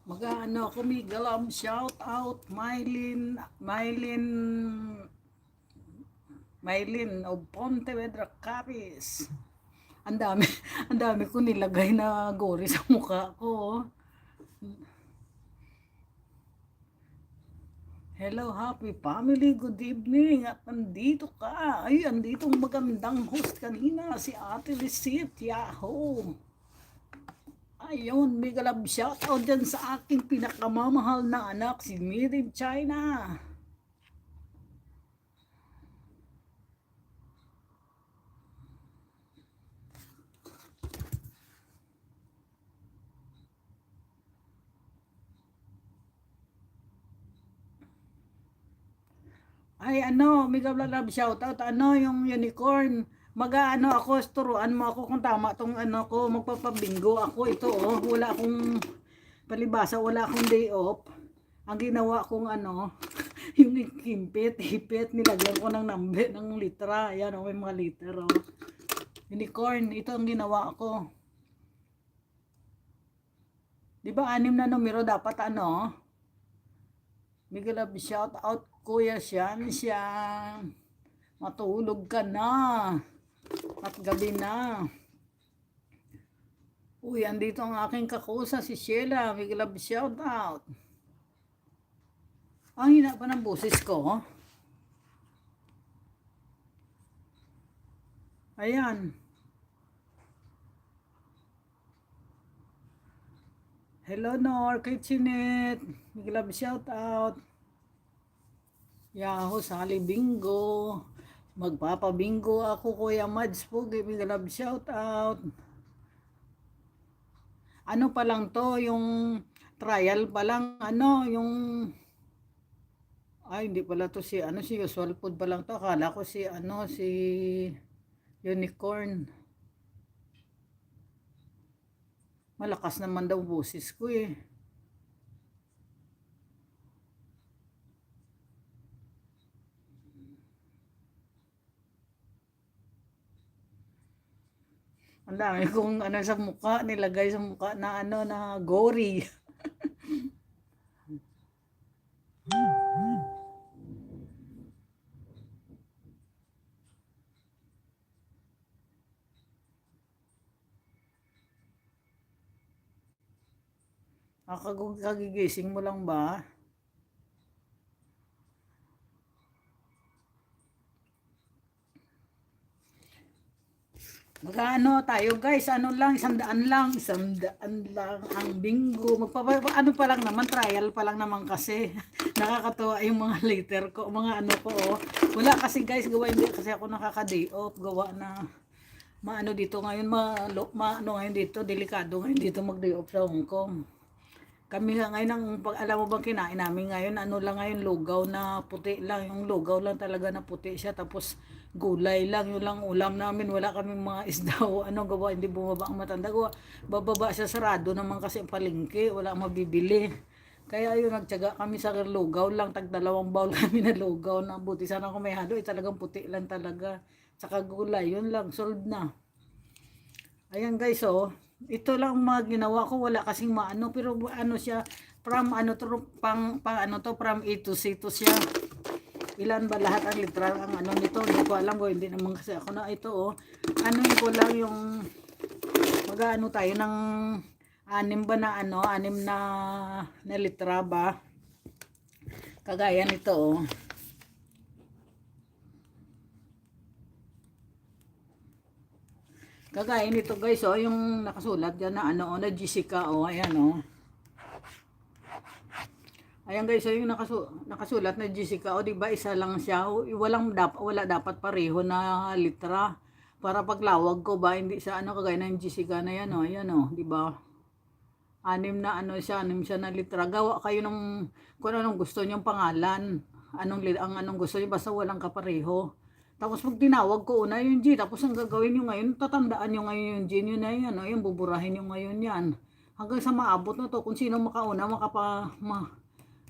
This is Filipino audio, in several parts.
Mag-ano ako, Migalam, shout out, Mylin of Pontevedra, Capiz. Ang dami, ang dami ko nilagay na gori sa mukha ko. Hello, happy family, good evening. At andito ka. Ay, andito ang magandang host kanina, si Ate Lissit. Yahoo! Ayun, mega love shout out dyan sa aking pinakamamahal na anak, si Made in China. Ay, ano, mega love shout out. Ano, yung unicorn. Mag-ano ako, turuan mo ako kung tama tong ano ko, magpapabingo ako. Ito, oh, wala akong palibasa, wala akong day off. Ang ginawa kong ano, yung hipit, nilagyan ko ng number, ng litra. Ayan, oh, may mga liter, oh. Unicorn, ito ang ginawa ko. Di ba, 6 na numero dapat, ano? Big love shout out, Kuya siya. Matulog ka na. At gabi na. Uy, andito ang aking kakusa, si Sheila. Big love shout out. Ang hina pa ng boses ko. Ayan. Hello, Nor, Kitchenette. Big love shout out. Yahoo, sali bingo. Magpapabingo ako, Kuya Mads po. Big love shout out. Ano pa lang to, yung trial pa lang, ano, yung ay hindi pala to si ano, si usual food pa lang to. Akala ko si ano, si unicorn. Malakas naman daw boses ko eh. Ang dami kong ano sa mukha, nilagay sa mukha na ano, na gory. Kagigising mo lang ba? Magkano tayo guys, ano lang, 100 lang ang bingo. Ano pa lang naman, trial pa lang naman kasi. Nakakatuwa yung mga liter ko, mga ano ko, oh. Wala kasi guys, gawa hindi kasi ako nakaka-day off, gawa na maano dito ngayon, ano ngayon dito, delikado ngayon dito mag-day off sa Hong Kong. Kami nga ngayon, alam mo bang kinain namin ngayon, ano lang ngayon, lugaw na puti lang, yung lugaw lang talaga na puti siya, tapos gulay lang, yun lang ulam namin, wala kaming mga isda o ano, gawa, hindi bumaba ang matanda, gawa, bababa siya, sarado naman kasi ang palengke, wala mabibili. Kaya yun, nagtyaga kami sa lugaw lang, tag 2 bowl kami na lugaw na buti sana kung may halo, talagang puti lang talaga. Tsaka gulay, yun lang, solved na. Ayan guys, oh. Ito lang mga ginawa ko, wala kasing maano, pero ano siya, from ano to, pang ano to, from A to C to siya. Ilan ba lahat ang literal ang ano nito? Hindi ko alam, hindi naman kasi ako na ito, oh. Ano ko lang yung, mag-ano tayo ng 6 ba na ano, 6 na litra ba? Kagaya nito, oh. Kagaya nito guys, oh, yung nakasulat dyan na ano, na Jessica, oh, ayan, oh. Ayan guys, so yung nakasulat na Jessica, o di ba isa lang siya, wala dapat pareho na litra. Para paglawag ko ba, hindi siya ano kagaya ng Jessica na yan, oh, ayan, oh, di ba? 6 na litra. Gawa kayo ng kung anong gusto niyong pangalan. Anong gusto niyo, basta walang kapareho. Tapos pag tinawag ko una yung G, tapos ang gagawin niyo ngayon, tatandaan niyo ngayon yung G niyo na yan, oh, yung buburahin niyo ngayon yan. Hanggang sa maabot na to, kung sino makauna,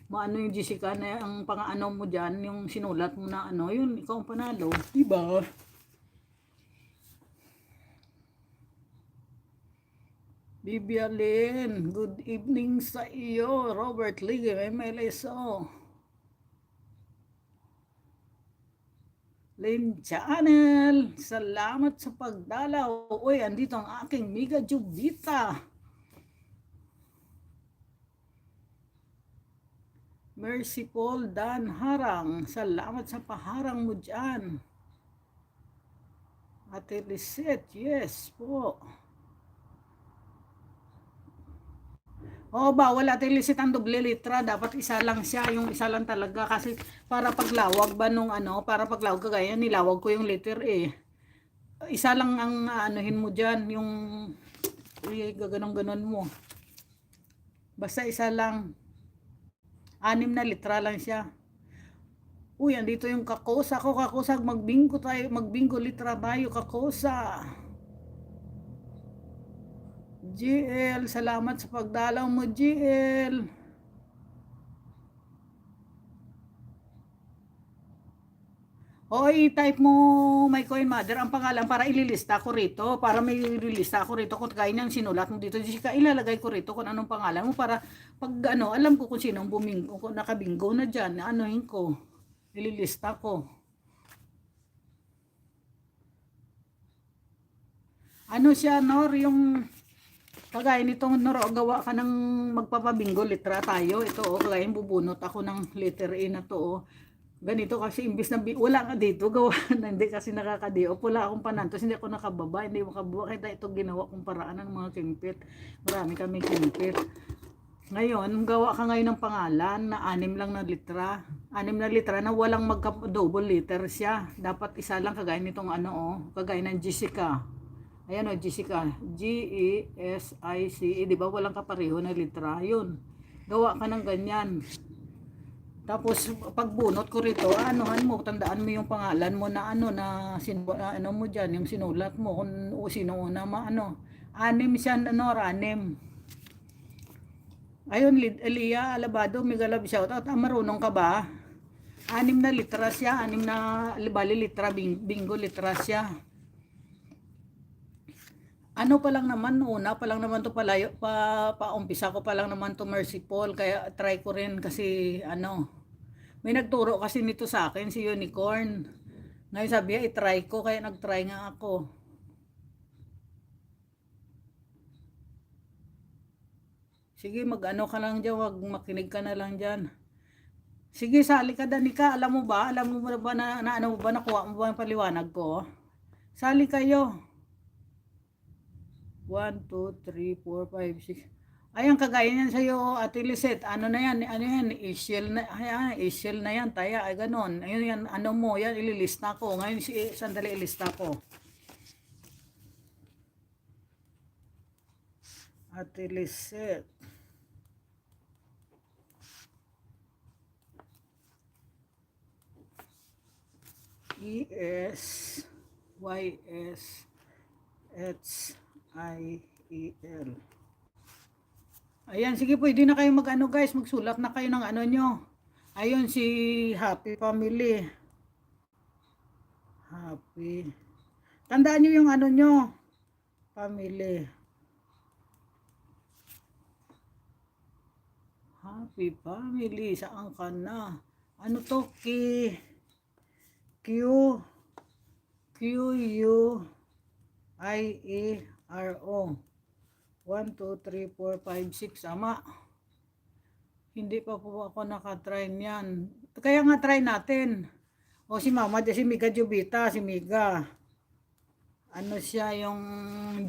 maano yung Jessica na ang pang-ano mo dyan, yung sinulat mo na ano, yun, ikaw ang panalo. Diba? Bibialin, good evening sa iyo. Robert Lee, MLSO. Lynn Channel, salamat sa pagdalaw. Uy, andito ang aking Miga Jubita. Merciful Dan Harang, salamat sa paharang mo dyan. Ate Lisette, yes po. Oo, bawal Ate Lisette ang doble litra, dapat isa lang siya, yung isa lang talaga kasi para paglawag ba nung ano, para paglawag kagaya nilawag ko yung liter eh. Isa lang ang anuhin mo dyan, yung gaganon-ganon mo. Basta isa lang. 6 na litra lang siya. Uy, andito yung kakosa ko, kakosa, magbinggo tayo, magbinggo litra tayo, kakosa. GL, salamat sa pagdalaw mo, GL. O, i-type mo, my coin mother, ang pangalan para ililista ko rito. Para may ililista ko rito kung kaya niyang sinulat mo dito. Jessica, ilalagay ko rito kung anong pangalan mo para pag ano, alam ko kung sinong buminggo, kung nakabinggo na dyan, anuhin ko, ililista ko. Ano siya, Nor, yung kagaya nitong Nor, gawa ka ng magpapabinggo, litra tayo. Ito, kagaya bubunot ako ng letter A na to, ganito kasi imbis na wala nga dito gawa na hindi kasi nakakadiop, wala akong panantos, hindi ako nakababa, hindi makababa, kaya ito ginawa kong paraan ng mga kingpit, marami kami kingpit. Ngayon gawa ka ngayon ng pangalan na 6 lang na litra, 6 na litra na walang magka double liter siya, dapat isa lang kagaya nitong ano kagaya ng Jessica, ayan Jessica, G-E-S-I-C-E, di ba walang kapareho na litra, yun gawa ka ng ganyan. Tapos pagbunot ko rito, anuhan mo, tandaan mo yung pangalan mo na ano na ano mo diyan, yung sinulat mo kung sino una ano. 6 siya, ano, 6. Ayun, Elia Alabado, mega love shout out. Marunong ka ba? 6 na litra siya, 6 na litra, bingo litra siya. Ano pa lang naman, una pa lang naman to palayo, umpisa ko pa lang naman to Merciful, kaya try ko rin kasi ano, may nagturo kasi nito sa akin, si Unicorn. Ngayon sabi niya, itry ko, kaya nagtry nga ako. Sige, mag-ano ka lang dyan, wag makinig ka na lang dyan. Sige, sali ka, Danica. Alam mo ba na ano mo ba, nakuha mo ba yung paliwanag ko? Sali kayo. 1, 2, 3, 4, 5, 6. Ayan, kagaya niyan sa'yo, Ate Lisette. Ano na yan? Ano yan? Isiel na, ayan, isiel na yan. Taya, ay ganon. Ayun yan, ano mo, yan, ililista ko. Ngayon, sandali ilista ko. Ate Lisette. E-S-Y-S-H-I-E-L. Ayan, sige, pwede na kayo mag-ano guys, magsulat na kayo ng ano nyo. Ayun, si Happy Family. Happy. Tandaan nyo yung ano nyo. Family. Happy Family. Saan ka na? Ano to? Q-U-I-E-R-O. 1, 2, 3, 4, 5, 6. Ama. Hindi pa po ako nakatry niyan. Kaya nga try natin. O si Mama, si Miga Jubita, si Miga. Ano siya yung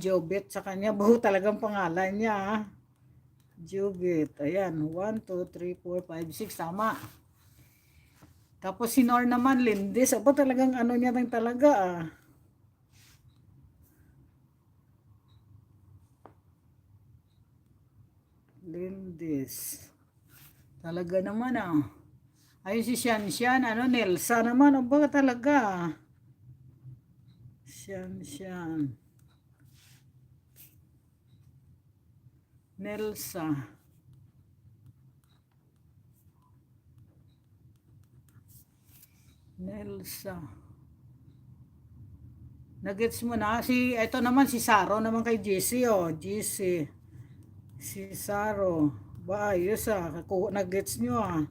Jobit sa kanya. Buho talagang pangalan niya. Jubit. Ayan. 1, 2, 3, 4, 5, 6. Tama. Tapos si Nor naman, Lindis. Aba talagang ano niya talaga Lindis. Talaga naman Ayun si Sian, ano, Nelsa naman. Aba talaga. Sian. Nelsa. Nagets mo na ito naman si Saro naman kay JC JC. Si Saro. Ba, ayos ah. Nag-gets nyo ah.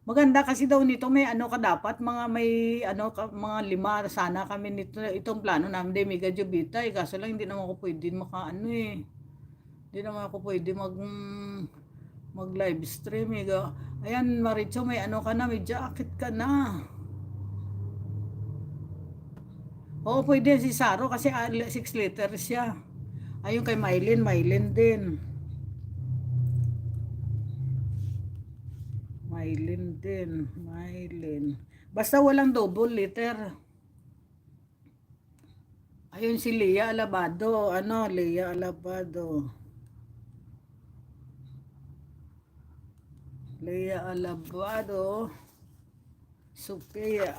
Maganda kasi daw nito may ano ka dapat mga may ano mga 5 sana kami nito itong plano namin de Mega Jubita kaso lang hindi naman ako pwede makaano eh. Hindi naman ako pwede mag live stream eh. Ayan Maricho may ano ka na may jacket ka na. Oo pwede si Saro kasi 6 letters siya. Ayun kay Mylene din. Mylene. Basta walang double letter. Ayun si Lea Alabado. Lea Alabado. Sophia.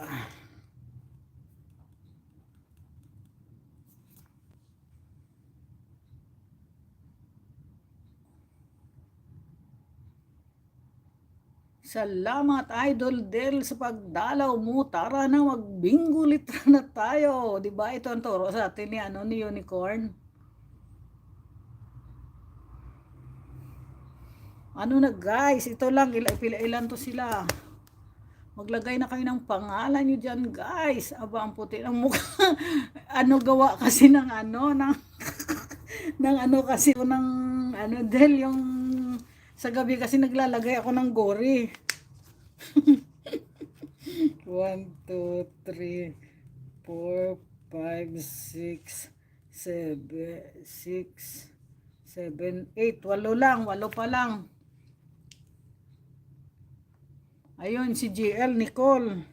Salamat Idol Del sa pagdalaw mo. Tara na magbingo litra na tayo. 'Di ba? Ito ang turo sa atin ni Unicorn. Ano na guys, ito lang ilan to sila. Maglagay na kayo ng pangalan niyo diyan guys. Aba ang puti ng mukha. Gawa kasi ng ng kasi ng Del yung sa gabi kasi naglalagay ako ng gori. 1, 2, 3, 4, 5, 6, 7, 8. 8 pa lang. Ayun, si GL Nicole.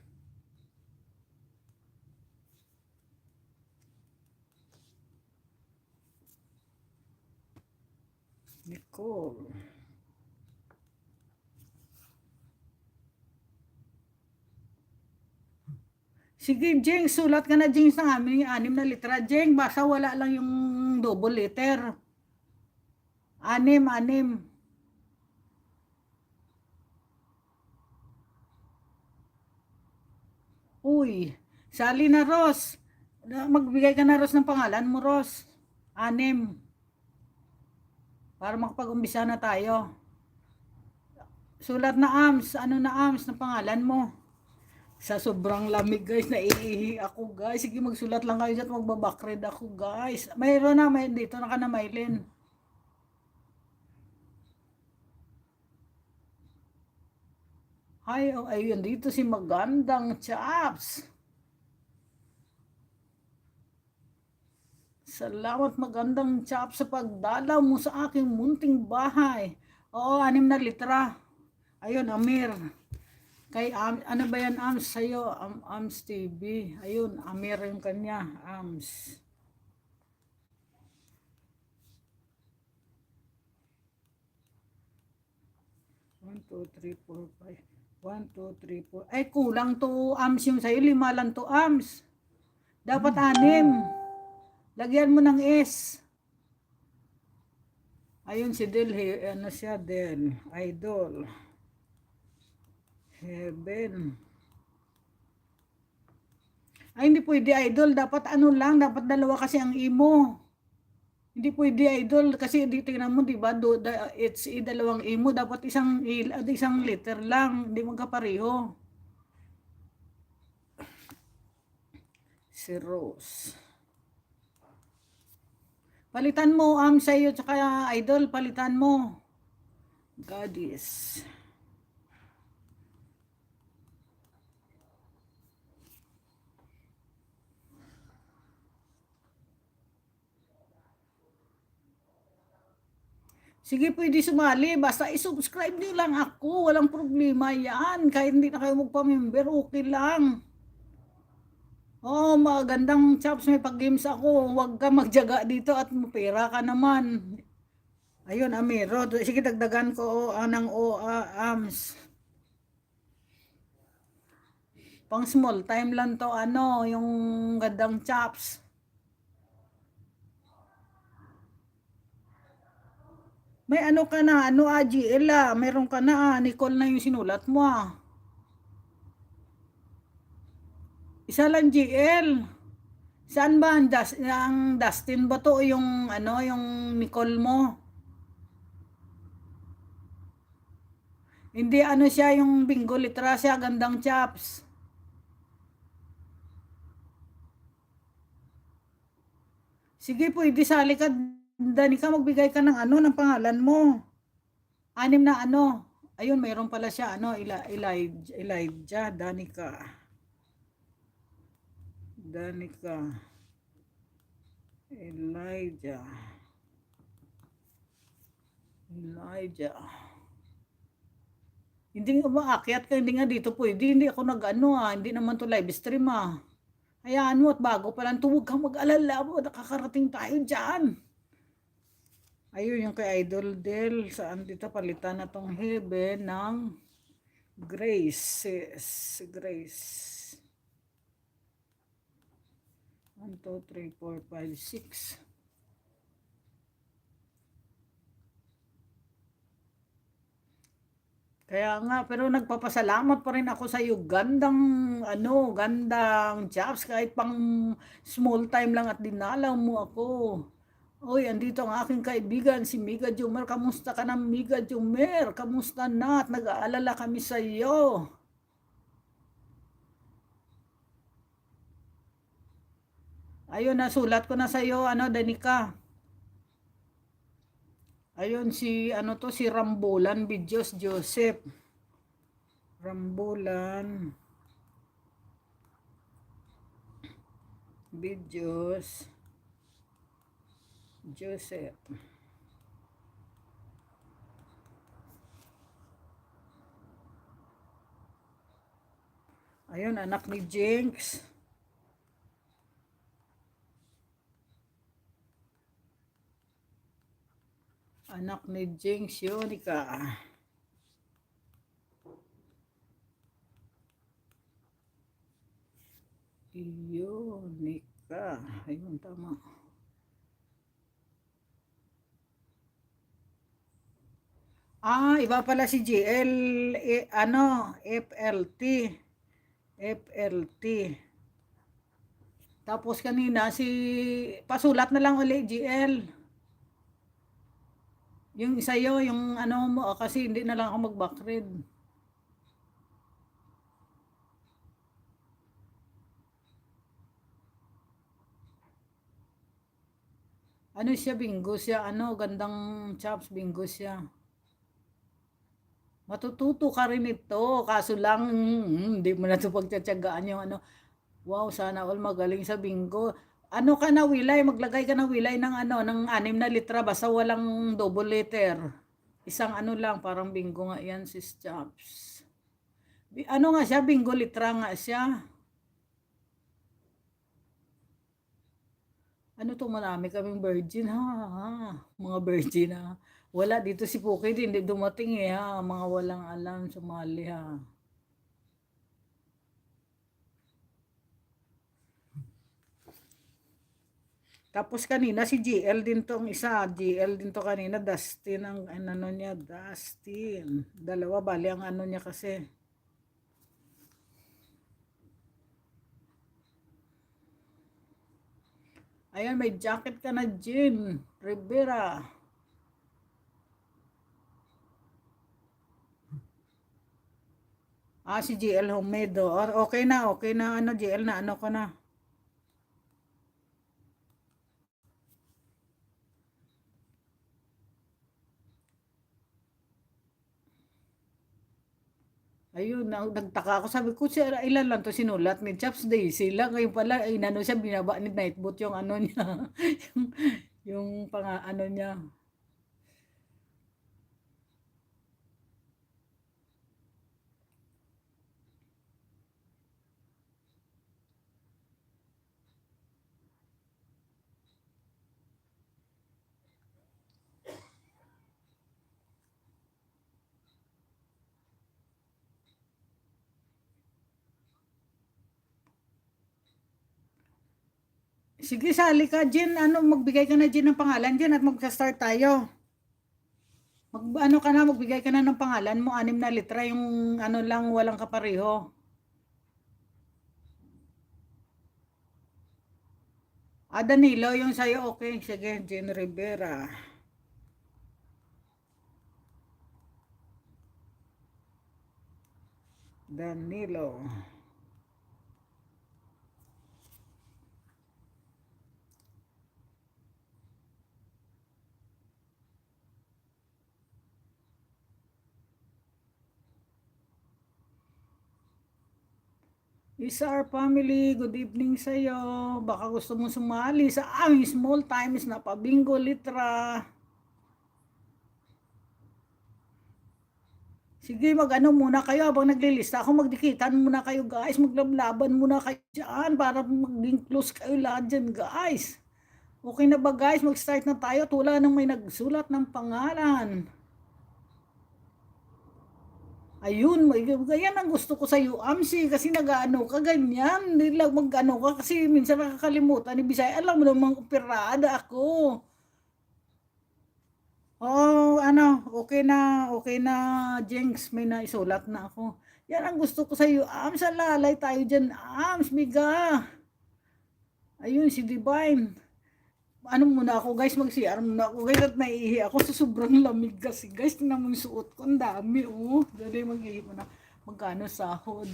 Sige, Jeng, sulat ka na, Jeng, sa aming 6 na litra. Jeng, basta wala lang yung double letter. 6. Uy, Sally na Ros. Magbigay ka na Ros ng pangalan mo, Ros. 6. Para makapag-umbisa na tayo. Sulat na AMS. Ano na AMS na pangalan mo? Sa sobrang lamig guys, naiihi ako guys. Sige magsulat lang kayo dyan at magbabakred ako guys. Mayroon na, dito na ka na Mylene. Ayun dito si Magandang Chaps. Salamat Magandang Chaps sa pagdalaw mo sa aking munting bahay. Oo, 6 na litra. Ayun, Amir. Kay ano ba yan AMS sa'yo? AMS TV. Ayun, Amir yung kanya. AMS. One, two, three, four, five. 1, 2, 3, 4. Ay, kulang to AMS yung sa'yo. 5 lang to AMS. Dapat 6. Lagyan mo ng S. Ayun si Del. Ano siya, Del? Idol. Heaven. Ay, hindi pwede idol. Dapat lang. Dapat 2 kasi ang imo. Hindi pwede idol. Kasi tingnan mo, diba? It's 2 imo. Dapat isang letter lang. Hindi magkapareho. Si Rose. Palitan mo, sa'yo, tsaka idol. Palitan mo. Goddess. Sige, pwede sumali. Basta i-subscribe nyo lang ako. Walang problema yan. Kahit hindi na kayo magpa-member, okay lang. Oh, magandang Chaps. May pag-games ako. Huwag ka magjaga dito at mapera ka naman. Ayun, Amiro. Sige, dagdagan ko ng AMS. Pang small time lang to, yung gandang Chaps. May ka na, GL meron ka na, Nicole na yung sinulat mo Isa lang GL. Saan ba ang Dustin ba to, yung ano, yung Nicole mo? Hindi ano siya, yung bingo litra siya, gandang chaps. Sige, pwede sali ka, Danica, magbigay ka ng ano, ng pangalan mo. Anim na ano. Ayun, mayroon pala siya, ano, Elijah, Danica. Danica. Elijah. Elijah. Hindi nga maakyat ka, hindi nga dito pwede. Hindi ako nag-ano hindi naman to live stream Hayaan mo at bago pa lang tuwag kang mag-alala mo, nakakarating tayo dyan. Ayun yung kay Idol Del, saan dito palitan na tong Heaven ng Grace. Grace. 1, 2, 3, 4, 5, 6. Kaya nga, pero nagpapasalamat pa rin ako sa iyo. Gandang, ano, gandang jobs. Kahit pang small time lang at dinalaw mo ako. Oy, andito ang aking kaibigan, si Miga Jumer. Kamusta ka na, Miga Jumer? Kamusta na? At nag-aalala kami sa iyo. Ayun, nasulat ko na sa iyo, ano, Danica. Ayun, ano to, si Rambulan Bidyos Joseph. Rambulan Bidyos Joseph. Ayun, anak ni Jinx. Anak ni Jinx Yonica. Yonica. Ayun, tama. Iba pala si GL, ano, FLT. FLT. Tapos kanina pasulat na lang uli GL. Yung isa yung ano mo, kasi hindi na lang ako mag-backread. Ano siya, bingo siya, ano, gandang chops, bingo siya. Matututo ka rin ito, kaso lang, hindi mo na ito pagtsatsagaan yung ano. Wow, sana all magaling sa bingo. Ano ka na, Wilay, maglagay ka na, Wilay, ng ano, ng 6 na litra, basta walang double letter. Isang ano lang, parang bingo nga yan, sis Chops. Ano nga siya, bingo litra nga siya. Ano to, marami kaming virgin mga virgin Wala dito si Pukid, hindi dumating mga walang alam, sumali Tapos kanina si GL din tong isa, GL din to kanina, Dustin ang ano niya, Dustin. Dalawa bali ang ano niya kasi. Ayan, may jacket ka na, Jean Rivera. Si GL Homedo. Okay na, ano, GL na, ano ko na. Ayun, nagtaka ako. Sabi ko, ilan lang to sinulat ni Chaps Daisy lang. Ngayon pala, inano siya, binaba ni Nightbot yung ano niya. yung ano niya. Sige, sali ka, Jen. Ano, magbigay ka na, Jen, ng pangalan Jen at magsa-start tayo. Ano ka na, magbigay ka na ng pangalan mo. 6 na litra, yung ano lang, walang kapareho. Danilo, yung sa'yo, okay. Sige, Jen Rivera. Danilo. Isar family, good evening sa'yo. Baka gusto mong sumali sa aming small times na pabingo litra. Sige, mag-ano muna kayo habang naglilista ako. Magdikitan muna kayo guys. Maglablaban muna kayo dyan para maging close kayo lahat dyan guys. Okay na ba guys? Mag-start na tayo. Tula nang may nagsulat ng pangalan. Ayun, ganyan ang gusto ko sa UAMC kasi nag-ano ka ganyan. Hindi lang mag-ano ka kasi minsan nakakalimutan ni Bisaya. Alam mo namang operada ako. Oh, ano, okay na, Jenks, may naisulat na ako. Yan ang gusto ko sa iyo, Ams, lalay tayo dyan, Ams, biga. Ayun, si Divine. Ano muna ako, guys, mag-CR muna ako, guys, at naiihi ako sa sobrang lamig kasi, guys, tingnan mo yung suot ko, ang dami, oh. Dali, mag-ihi muna, magkano sahod.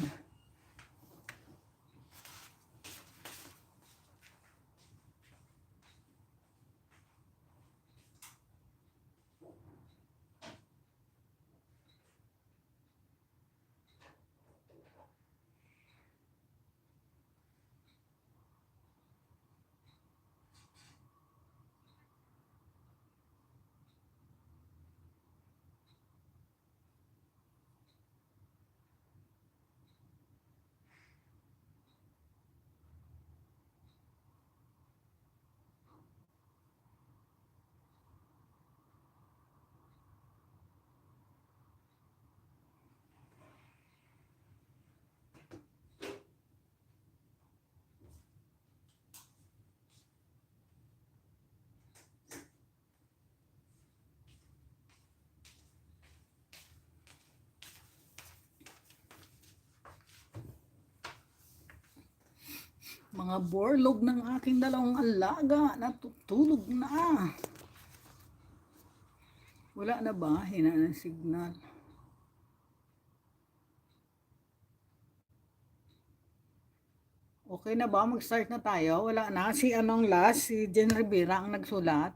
Mga borlog ng aking dalawang alaga, natutulog na. Wala na ba? Hina ng signal. Okay na ba? Mag-start na tayo? Wala na. Si anong last? Si Jen Rivera ang nagsulat.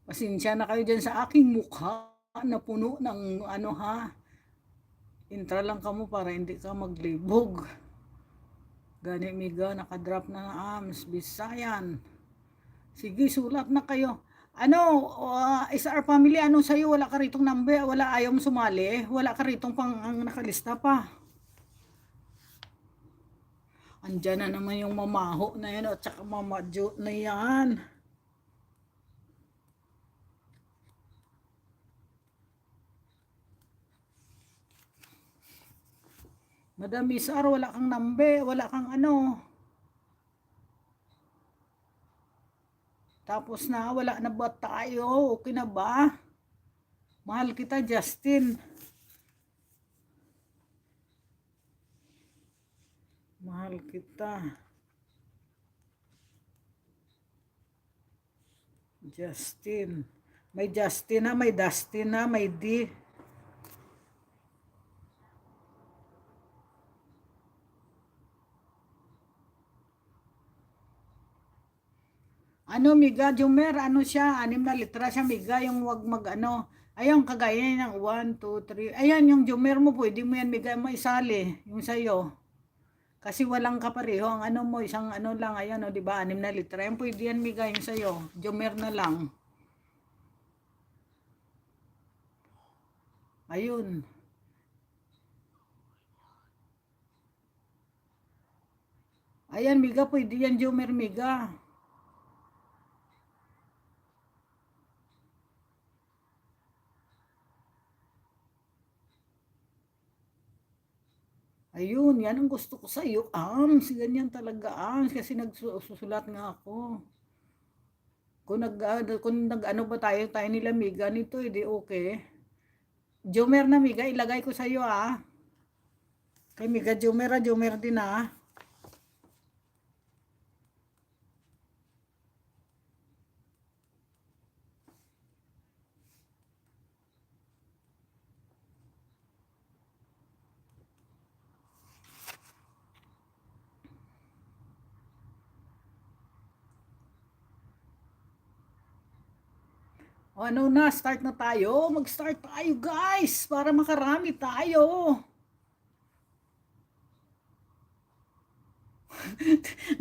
Pasensya na kayo dyan sa aking mukha na puno ng ano ha. Intra lang kamo para hindi ka maglibog. Gani miga, nakadrop na ng AMS, Bisayan. Sige, sulat na kayo. Ano, SR family, ano sa'yo? Wala ka ritong number? Wala, ayaw mo sumali? Wala ka ritong pang ang nakalista pa? Andyan na naman yung mamaho na yan at saka mamadyo na yan. Madam Isar, wala kang number, wala kang ano. Tapos na, wala na ba tayo? Okay na ba? Mahal kita, Justin. Mahal kita. Justin. May Justin na, may Dustin na, may D. Ano, Miga, Jumer, ano siya? 6 na litra siya, Miga, yung wag mag ano. Ayun, kagaya ng 1, 2, 3. Ayan, yung Jumer mo, pwede mo yan, Miga, mo isali. Yung sa'yo. Kasi walang kapareho. Ang ano mo, isang ano lang, ayan, o, diba, 6 na litra. Yan, pwede yan, Miga, yung sa'yo. Jumer na lang. Ayun. Ayan, Miga, pwede yan, Jumer, Miga. Ayun, yan ang gusto ko sa iyo. Ganyan talaga, kasi nagsusulat nga ako. Kung nag ano ba tayo nila Miga nito, hindi okay. Jomer na Miga, ilagay ko sa iyo ah. Kay Miga Jomer, Jomer din ah. O ano na, start na tayo. Mag-start tayo guys, para makarami tayo.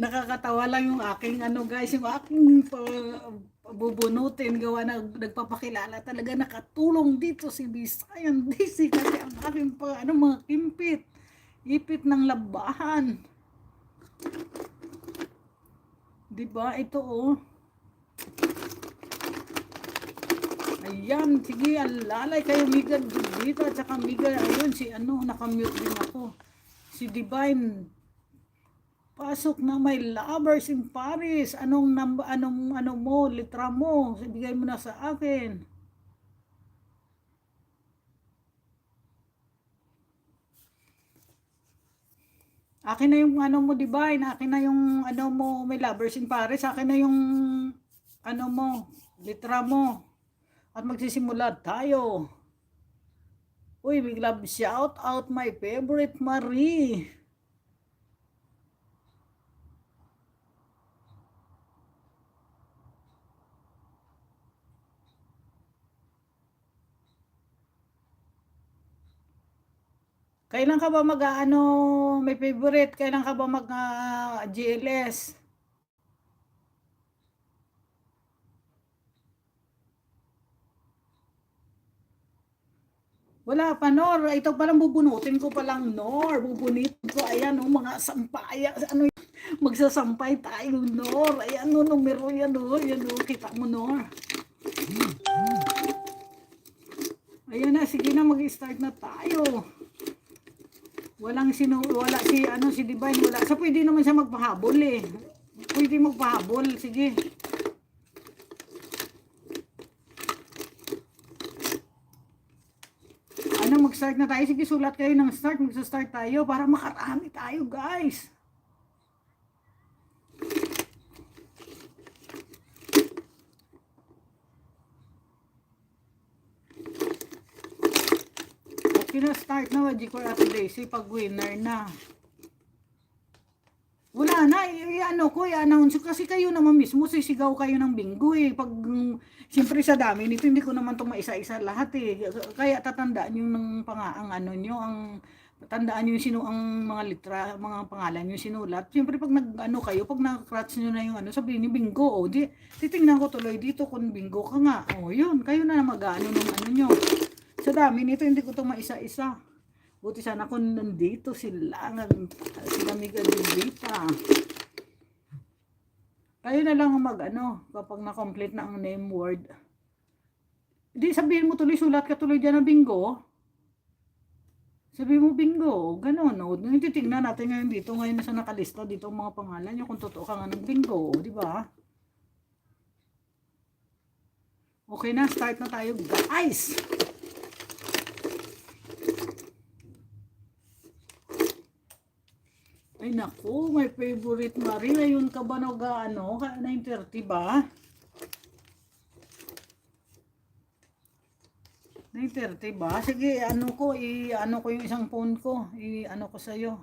Nakakatawa lang yung aking ano guys, yung aking bubunutin gawa na nagpapakilala talaga nakatulong dito si Bisayan DC kasi ang aking ano mga kimpit, ipit ng labahan. 'Di ba? Ito oh. Ayan, sige, alalay kayo Miga dito at saka Miga, ayun si ano, nakamute din ako. Si Divine pasok na may lovers in Paris. Anong ano mo, litra mo, ibigay mo na sa akin. Akin na yung ano mo, Divine. Akin na yung ano mo, may lovers in Paris. Akin na yung ano mo, litra mo. At magsisimula tayo. Uy, big love shout out my favorite Marie. Kailan ka ba mag-ano, may favorite? Kailan ka ba mag-GLS? Wala pa, Nor. Ito palang bubunutin ko palang, Nor. Bubunitin ko. Ayan, oh, mga sampaya. Ano, magsasampay tayo, Nor. Ayan, oh, numero yan, oh. Ayan, oh. Kita mo, Nor. Ayan na, sige na, mag-start na tayo. Wala si, ano, si Divine. Wala. Sa pwede naman siya magpahabol, eh. Pwede magpahabol. Sige. Ano, mag-start na tayo. Sige, sulat kayo ng start. Magsa-start tayo para makarami tayo, guys. Okay na, start na. Waji ko at Daisy pag winner na. Wala na, ano ko, i-announce kasi kayo naman mismo, sisigaw kayo ng bingo eh. Pag, siyempre sa dami nito, hindi ko naman itong maisa-isa lahat eh. Kaya tatandaan yung ng ang ano nyo, tandaan nyo yung ang mga litra, mga pangalan yung sinulat. Siyempre pag nag-ano kayo, pag na-crutch nyo na yung ano, sabihin niyo bingo, o di, titingnan ko tuloy dito kung bingo ka nga. O yun, kayo na mag-ano ng ano nyo. Sa dami nito, hindi ko itong maisa-isa. Buti sana kung nandito sila Miguel Vita. Kayo na lang mag-ano kapag na-complete na ang name word. Di sabihin mo tuloy, sulat ka tuloy dyan na bingo. Sabihin mo bingo, gano'n. No? Titignan natin ngayon dito, ngayon na sa nakalista dito ang mga pangalan nyo kung totoo ka nga ng bingo, di ba? Okay na, start na tayo guys! Ay naku, my favorite Marie. Ngayon ka ba nag-ano? 9:30 ba? 9:30 ba? Sige, ano ko, i-ano ko yung isang phone ko. I-ano ko sa'yo.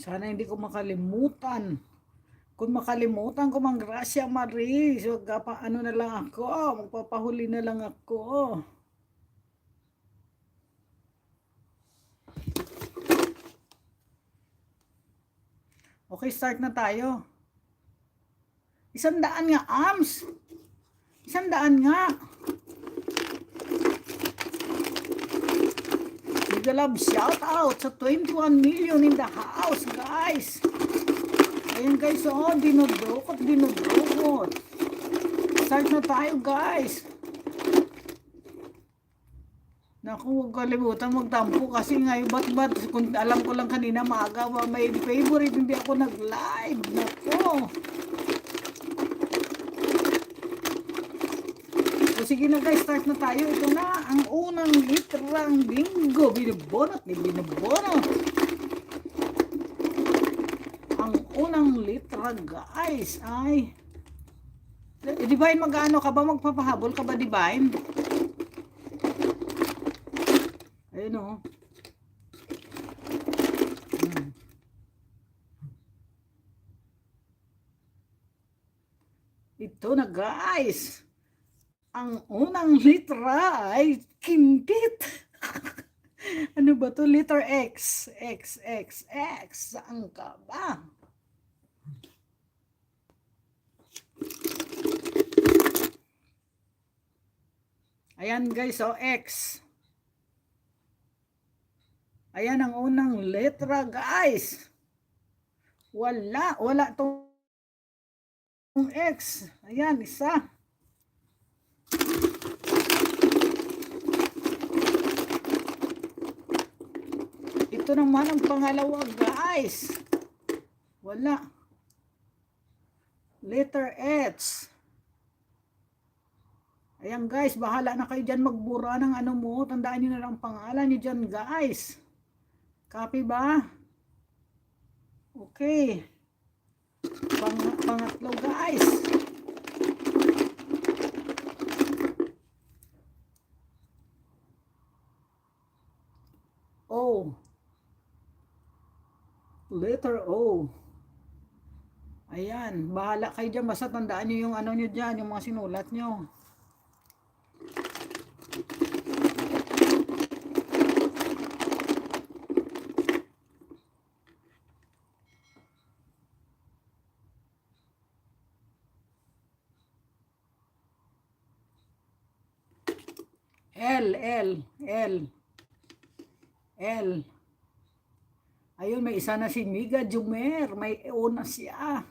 Sana hindi ko makalimutan. Kung makalimutan ko mang Gracia Marie, so ano na lang ako, magpapahuli na lang ako. Okay, start na tayo. 100 nga, AMS. 100 nga. Mega love shout out sa 21 million in the house, guys. Ayan guys, oh, dinudukot. Start na tayo, guys. Naku, huwag kalimutan magtampo kasi ngayon ba't kung alam ko lang kanina maaga may favorite, hindi ako nag-live. Naku. So, sige na guys, start na tayo. Ito na ang unang literang bingo. Binubonot. Ang unang litra guys ay Divine, mag-ano ka ba? Magpapahabol ka ba, Divine? Ayun o. Ito na guys. Ang unang litra ay kindit. Ano ba to? Letter X. X. Saan ka ba? Ayan guys, so X. Ayan ang unang letra guys. Wala tong X. Ayan, isa. Ito naman ang pangalawa guys. Wala. Letter H. Ayan guys, bahala na kayo dyan magbura ng ano mo. Tandaan nyo na lang pangalan nyo dyan guys. Copy ba? Okay. Pangatlo guys. O. Letter O. Ayan, bahala kayo dyan. Basta tandaan nyo yung ano nyo dyan, yung mga sinulat nyo. L. Ayun, may isa na si Miga Jumer. May una siya.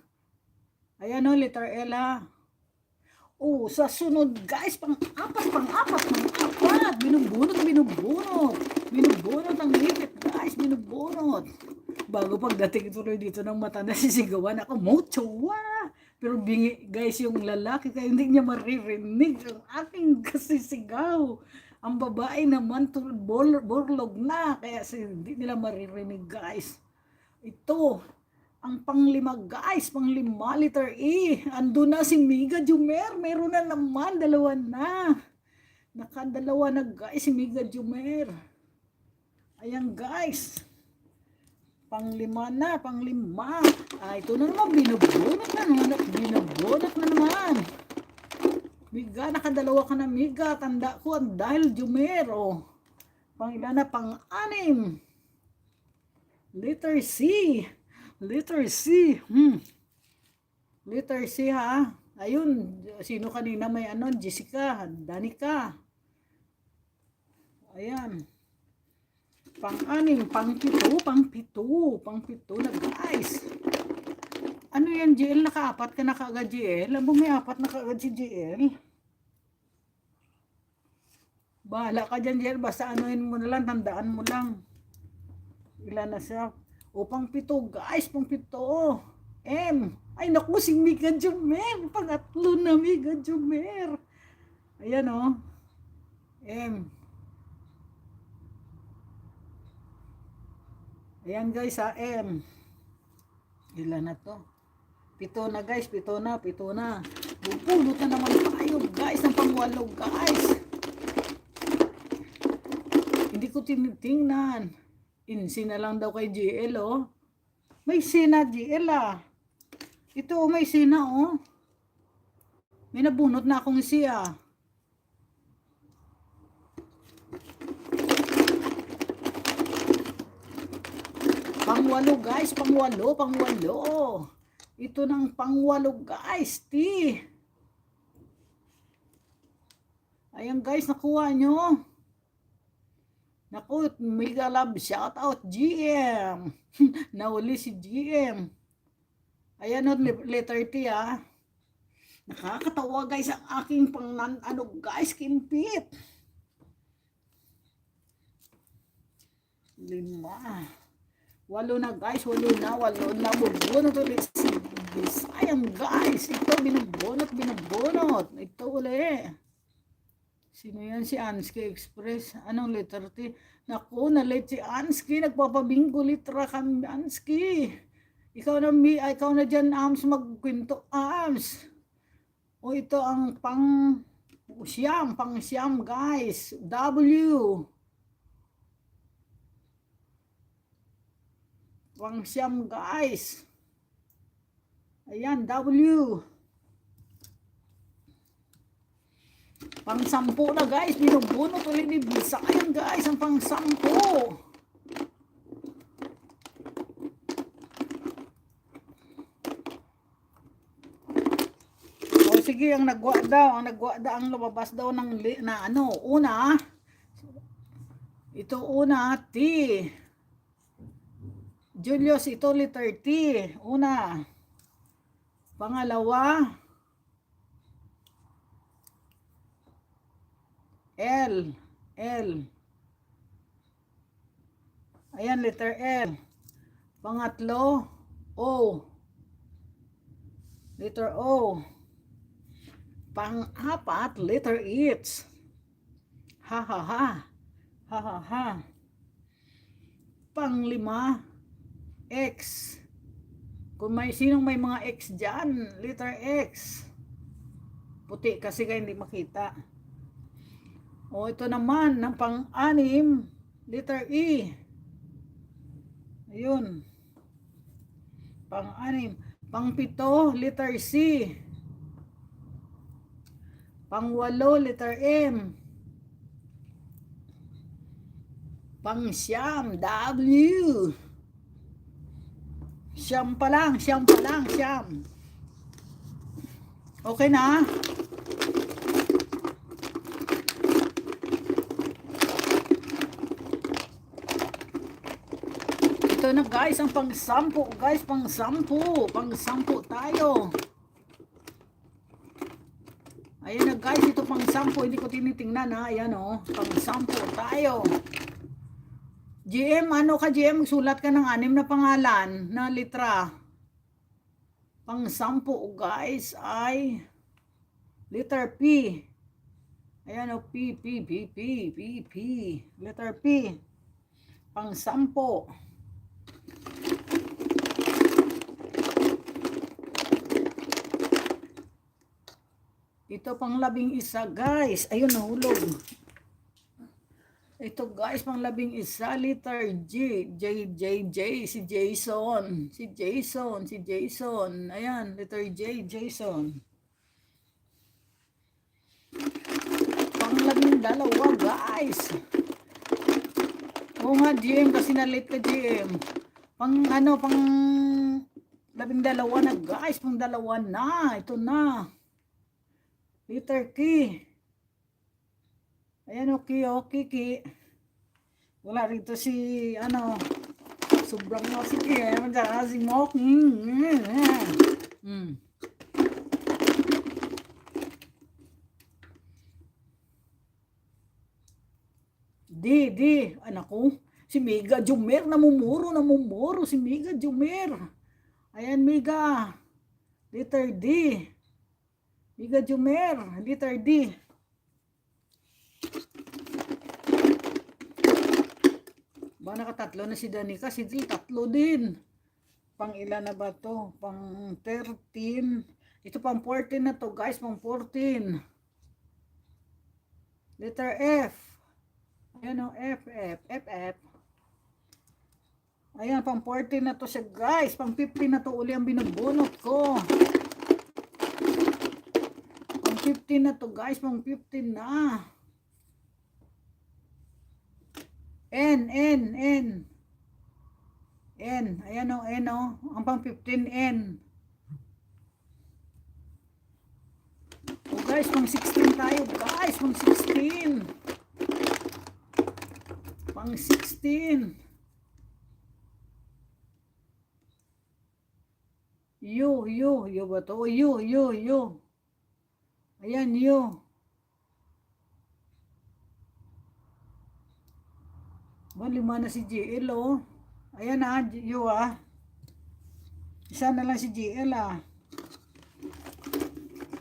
Ayan o, letter L ha. Oh, sa sunod guys, pang-apat. Binubunot ang ngipit guys, binubunot. Bago pagdating tuloy dito ng mata na sisigawan ako, mochowa. Pero bingi guys, yung lalaki kaya hindi niya maririnig ang aking kasisigaw. Ang babae naman borlog na, kaya hindi nila maririnig guys. Ito, ang panglima guys, panglima, letter E. Ando na si Miga Jumer. Meron na naman, dalawa na. Nakadalawa na guys si Miga Jumer. Ayan guys. Panglima. Ito na naman, binubunot na naman. Miga, nakadalawa ka na Miga. Tanda ko, dahil Jumer. Oh. Pangilan na, pang-anim. Letter C. Letter C ha. Ayun, sino kanina may ano? Jessica, Danica. Ayan. Pang-anim, pang-pito na guys. Ano yan, GL? Naka-apat ka na kaagad, GL? Alam mo, may apat na kaagad si GL. Bahala ka dyan, GL. Basta anuhin mo na lang, tandaan mo lang. Ilan na siya? O, pang-pito, guys, pang-pito. M. Ay, naku, si Miga Jumer. Pangatlo na Miga Jumer. Ayan, o. M. Ayan, guys, ha, M. Ilan na to? Pito na, guys, pito na. Bupulot na naman tayo, guys, ng pangwalo, guys. Hindi ko tinitingnan. Insi na lang daw kay GL, oh. May sina GL, ah. Ito, may sina, oh. May nabunot na akong siya. Pangwalo, guys. Pangwalo. Ito ng pangwalo, guys. T. Ayan, guys. Nakuha nyo. Naku, mega love. Shout out, GM. Nauli si GM. Ayan, letter T, ah. Nakakatawa, guys, ang aking guys, kimpit. 5. 8 na, guys. 8 na. Bubunot ulit si Bisayang, guys. Ito, binubunot. Ito ulit. Sino yan? Si Ansky Express. Anong letter T? Naku, na-late si Ansky. Nagpapabinggo litra kami, Ansky. Ikaw na dyan, Ams, magkwento, Ams. O, ito ang pang siyam, guys. W. Pang siyam, guys. Ayan, W. Pang 10 na, guys. Binubunot ulit ni Bisayan, guys. Ang pang 10. O sige, ang lumabas daw una. Ito una, T. Julius, ito letter T. Una. Pangalawa, L. Ayan, letter L. Pangatlo, O. Letter O. Pang-apat, letter H. Ha. Pang-5, X. Kung sinong may mga X dyan, letter X. Puti kasi kaya hindi makita. O ito naman, ng pang-6, letter E. Ayun. Pang-6. Pang-7, letter C. Pang-8, letter M. Pang-9, W. Siyam pa lang. Okay na? Ito na, guys, ang pang-10, guys. Pang-10 tayo. Ayan na, guys, ito pang-10. Hindi ko tinitingnan, ha. Ayan, oh. Pang-10 tayo. GM, GM? Sulat ka ng 6 na pangalan na litra. Pang-10, guys, ay letter P. Ayan, oh, P. Letter P. Pang-10. Ito pang-11, guys. Ayun, nahulog. Ito, guys, pang-11, letter J. Si Jason. Ayan, letter J, Jason. Pang-12, guys. Oo nga, GM, kasi na-late ka, GM. Pang-12 na, guys. Pang-2 na. Ito na. Letter K. Ayan, okay. Wala rito si, sobrang si K. Si Mok. D. Anak ko. Si Mega Jumer. Namumuro. Si Mega Jumer. Ayan, Mega. Letter D. Mega Jumer, letter D. Ba, nakatatlo na si Danica? Si D, tatlo din. Pang ilan na ba to? Pang 13. Ito pang 14 na to, guys. Pang 14. Letter F. Ayan o, F. Ayan, pang 40 na to siya guys. Pang 50 na to uli ang binubunot ko. Pang 50 na to guys. Pang 50 na. N. Ayan o, N o. Ang pang 15 N. O guys, pang 16 tayo guys. Pang 16. Pang 16. U ba to? U. Ayan, U. Lima na si GL oh. Ayan na, U ah. Isa na lang si GL ah.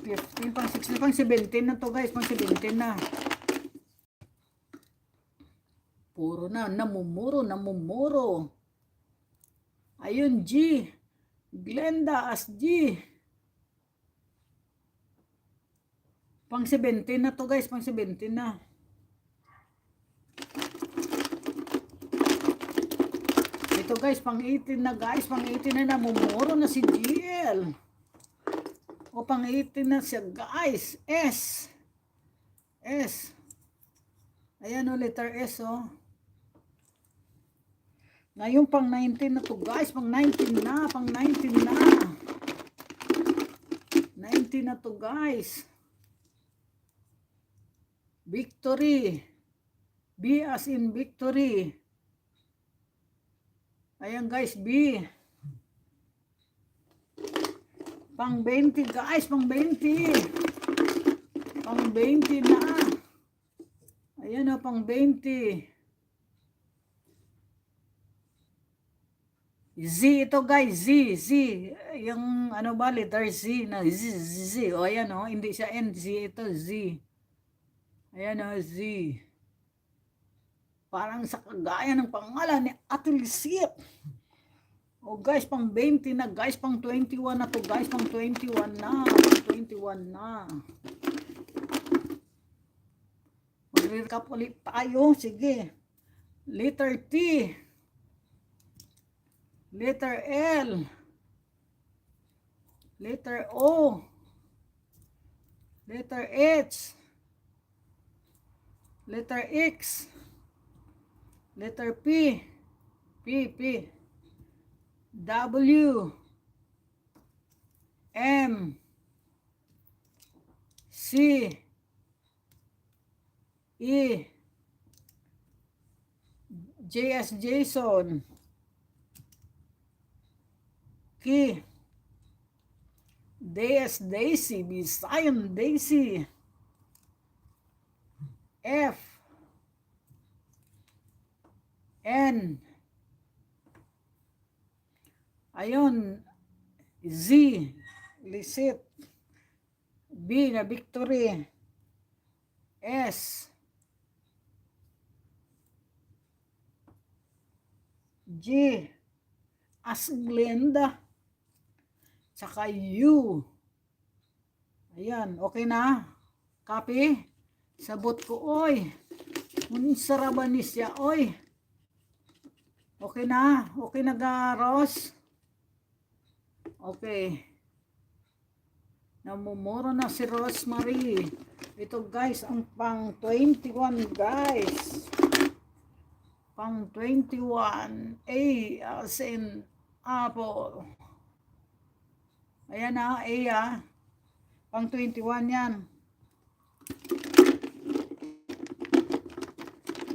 15, pang 16, pang 17 na to guys. Pang 17 na. Puro na, namumuro. Ayun, G. Glenda as G. Pang 17 na to guys. Pang 17 na. Ito guys, pang 18 na guys. Pang 18 na, namumuro na si GL. O pang 18 na siya guys. S. Ayan o, letter S o. Ngayon pang 19 na to guys. Pang 19 na. 19 na to guys. Victory. B as in victory. Ayan guys, B. Pang 20 guys, pang 20. Pang 20 na. Ayan o, pang 20. Z ito guys, Z. Yung ano ba, letter Z na Z. O ayan o, hindi siya N, Z ito, Z. Ayan o, Z. Parang sa kagaya ng pangalan ni Ate Lisip. O guys, pang 20 na guys, pang 21 na to guys, pang 21 na. Mag-recap ulit tayo, sige. Letter T. Letter L. Letter O. Letter H. Letter X. Letter P. W. M. C. E. J as Jason. K. D as Daisy. Bisayan Daisy. F. N. Ayun. Z. Lisip. B na Victory. S. G. As Glenda. Tsaka U. Ayan, okay na. Copy. Sabot ko, oy. Unsarabanis siya, oy. Okay na? Okay na ga, Ross? Okay. Namumuro na si Rosemary. Ito guys, ang pang 21 guys. Pang 21. A as in apple. Ayan na, A ah. Pang 21 yan.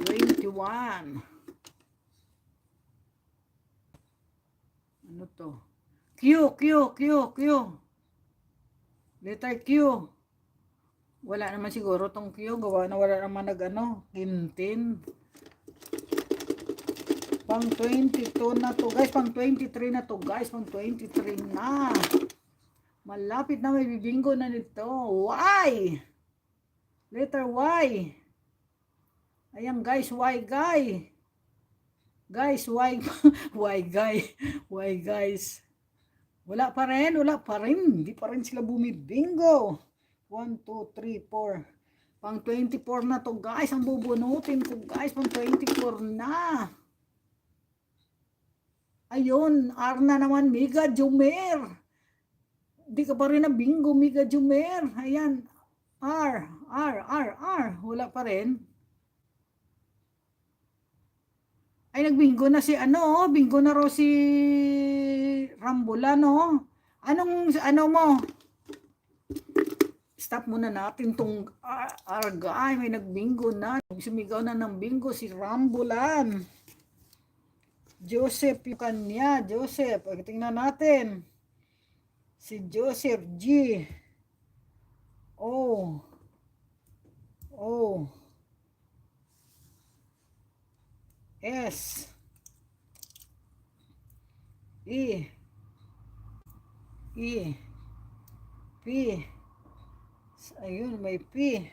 21. Ano to? Q. Letter Q. Wala naman siguro tong Q. Gawa na wala naman nag-ano. Hintin. Pang 22 na to guys. Pang 23 na to guys. Pang 23 na. Malapit na, may bibinggo na nito. Y. Letter Y. Ayan guys, Y guy. Guys, Y. Y guy. Y guys. Wala pa rin. Hindi pa rin sila bumibingo. 1, 2, 3, 4. Pang 24 na to guys. Ang bubunutin ko guys. Pang 24 na. Ayun, R na naman, Mega Jumer. Di ka pa rin na bingo, Mega Jumer. Ayan, R. Wala pa rin. Ay, nagbingo na si ano, bingo na raw si Rambulan, no? Ano mo? Stop muna natin tong argay, may nagbingo na. Sumigaw na ng bingo si Rambulan. Joseph yung kanya, Joseph. Tingnan natin. Si Joseph G. O. O. S. E. E. P. Ayun, may P.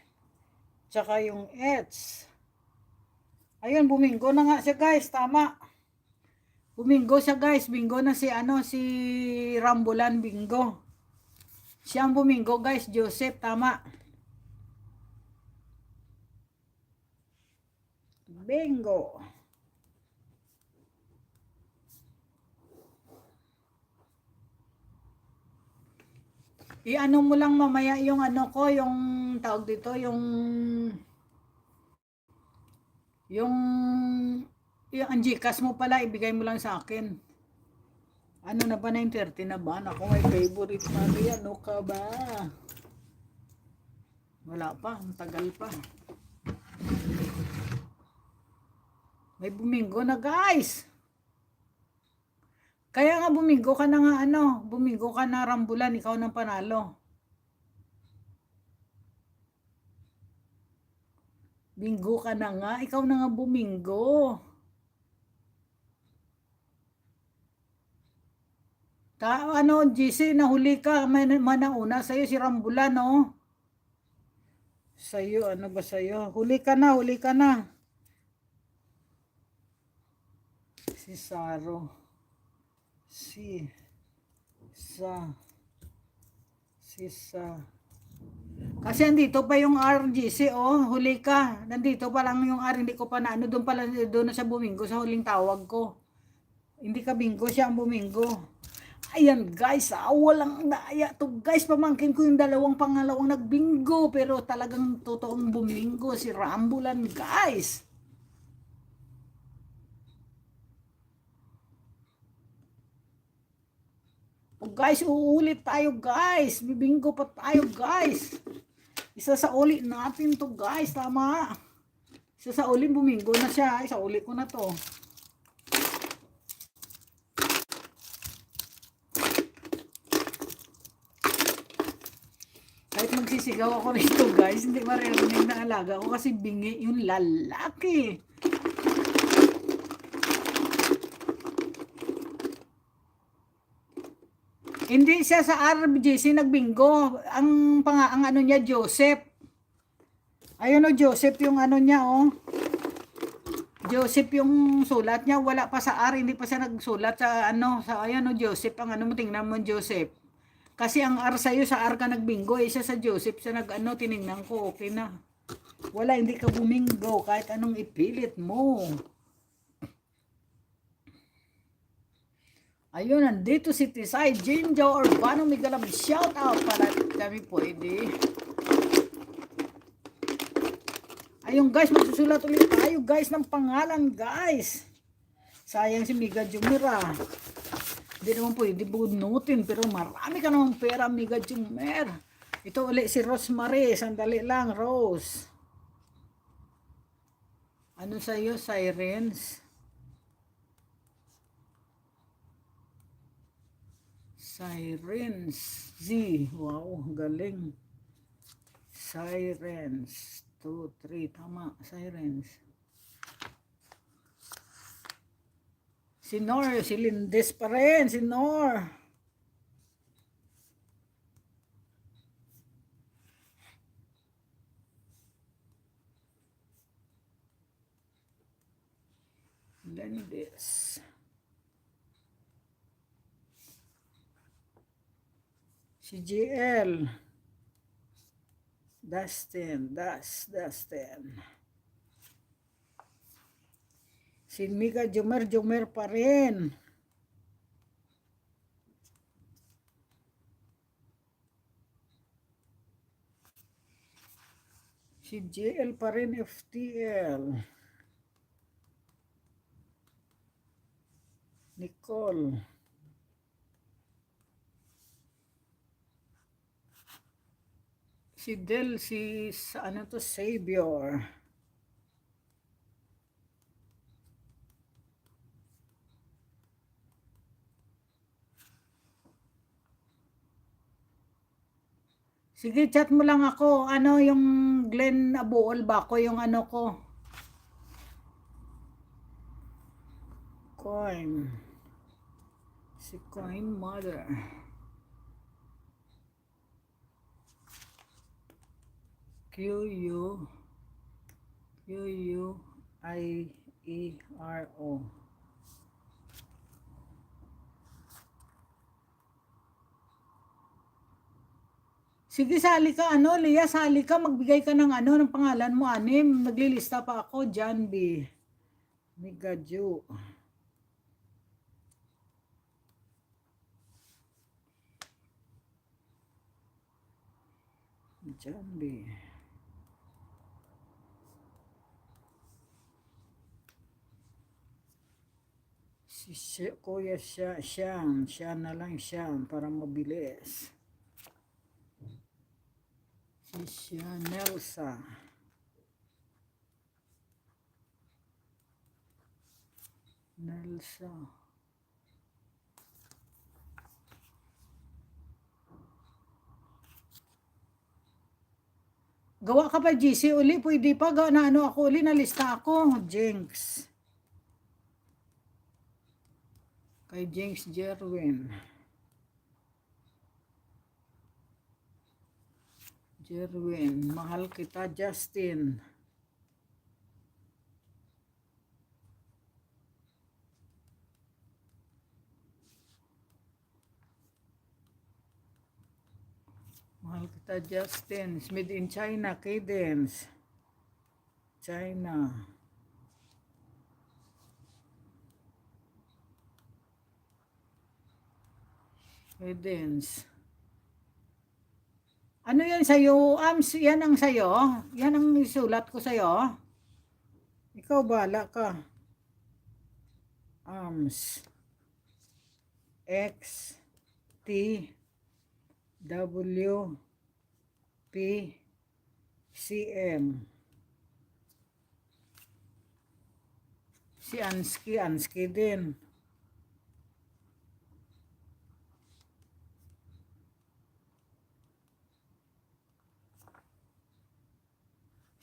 Tsaka yung H. Ayun, bumingo na nga siya guys, tama. Bumingo siya guys, bingo na si si Rambulan, bingo. Siya ang bumingo guys, Joseph, tama. Bingo. I-ano mo lang mamaya yung ko, yung tawag dito, yung ang Gcash mo pala, ibigay mo lang sa akin. Ano na ba na yung 30 na ba? Ako, may favorite Maria, ano ka ba? Wala pa, ang tagal pa. May bumingo na guys. Kaya nga bumingo ka na nga bumingo ka na Rambulan, ikaw nang panalo. Bingo ka na nga, ikaw na nga bumingo. GC, nahuli ka, manauna sa'yo si Rambulan, no? Sa'yo, ano ba sa'yo? Huli ka na. Si Saro. Si Sa. Kasi andito pa yung RGC, huli ka. Nandito pa lang yung R, hindi ko pa na, doon na siya bumingo sa huling tawag ko. Hindi ka bingo, siya ang bumingo. Ayan guys, walang daya to guys, pamangkin ko yung pangalawang nagbingo, pero talagang totoong bumingo si Rambulan guys. Guys, uulit tayo guys, bibingo pa tayo guys. Isa sa uli natin to guys, tama. Isa sa uli, bumingo na siya, isa uli ko na to. Kahit magsisigaw ako rito guys, hindi maririnig na alaga ko kasi bingi yung lalaki. Hindi siya sa RBGC nagbingo. Ang ano niya, Joseph. Ayun Joseph yung ano niya, Joseph yung sulat niya, wala pa sa R, hindi pa siya nagsulat sa ayun Joseph, ang mo, tingnan mo Joseph. Kasi ang R sa'yo, sa R ka nagbingo, siya sa Joseph, siya tinignan ko, okay na. Wala, hindi ka bumingo, kahit anong ipilit mo. Ayun, nandito si Tisay, Jinjo, Urbano, Migalam, shout out para kami pwede. Ayun guys, magsusulat ulit tayo guys ng pangalan guys. Sayang si Mega Jumera. Hindi naman pwede bunutin, pero marami ka namang pera, Mega Jumer. Ito ulit si Rosemary, sandali lang, Rose. Ano sa'yo, Sirens? Sirens Z, wow, galing. Sirens 2, 3, tama, Sirens. Si Nor, si Lindes pa rin, si Nor. Lindes. Si GL. Dustin. Si Mika Jumer pa rin. Si JL pa rin, FTL. Nicole. Si Del, ano to, Savior. Sige, chat mo lang ako. Ano yung Glenn Abuol ba ko yung ano ko? Coin. Si Coin Mother. Q-U-I-E-R-O. Sige, sali ka, ano, Lia, sali ka, magbigay ka ng ano, ng pangalan mo, anim. Naglilista pa ako, John B. Migaju. John B. Si Kuya Siyang, siya na lang Siyang para mabilis. Si siya Nelsa. Nelsa. Gawa ka pa GC uli, pwede pa, gawa na ano ako uli, nalista ako, Jinx. Kay Jinx Jerwin. Mahal kita, Justin. Mahal kita, Justin. It's made in China, Cadence. China. Cadence. Ano yan sa'yo? Yan ang sa'yo? Yan ang isulat ko sa'yo? Ikaw bahala ka. X T W P C M. Si Ansky din.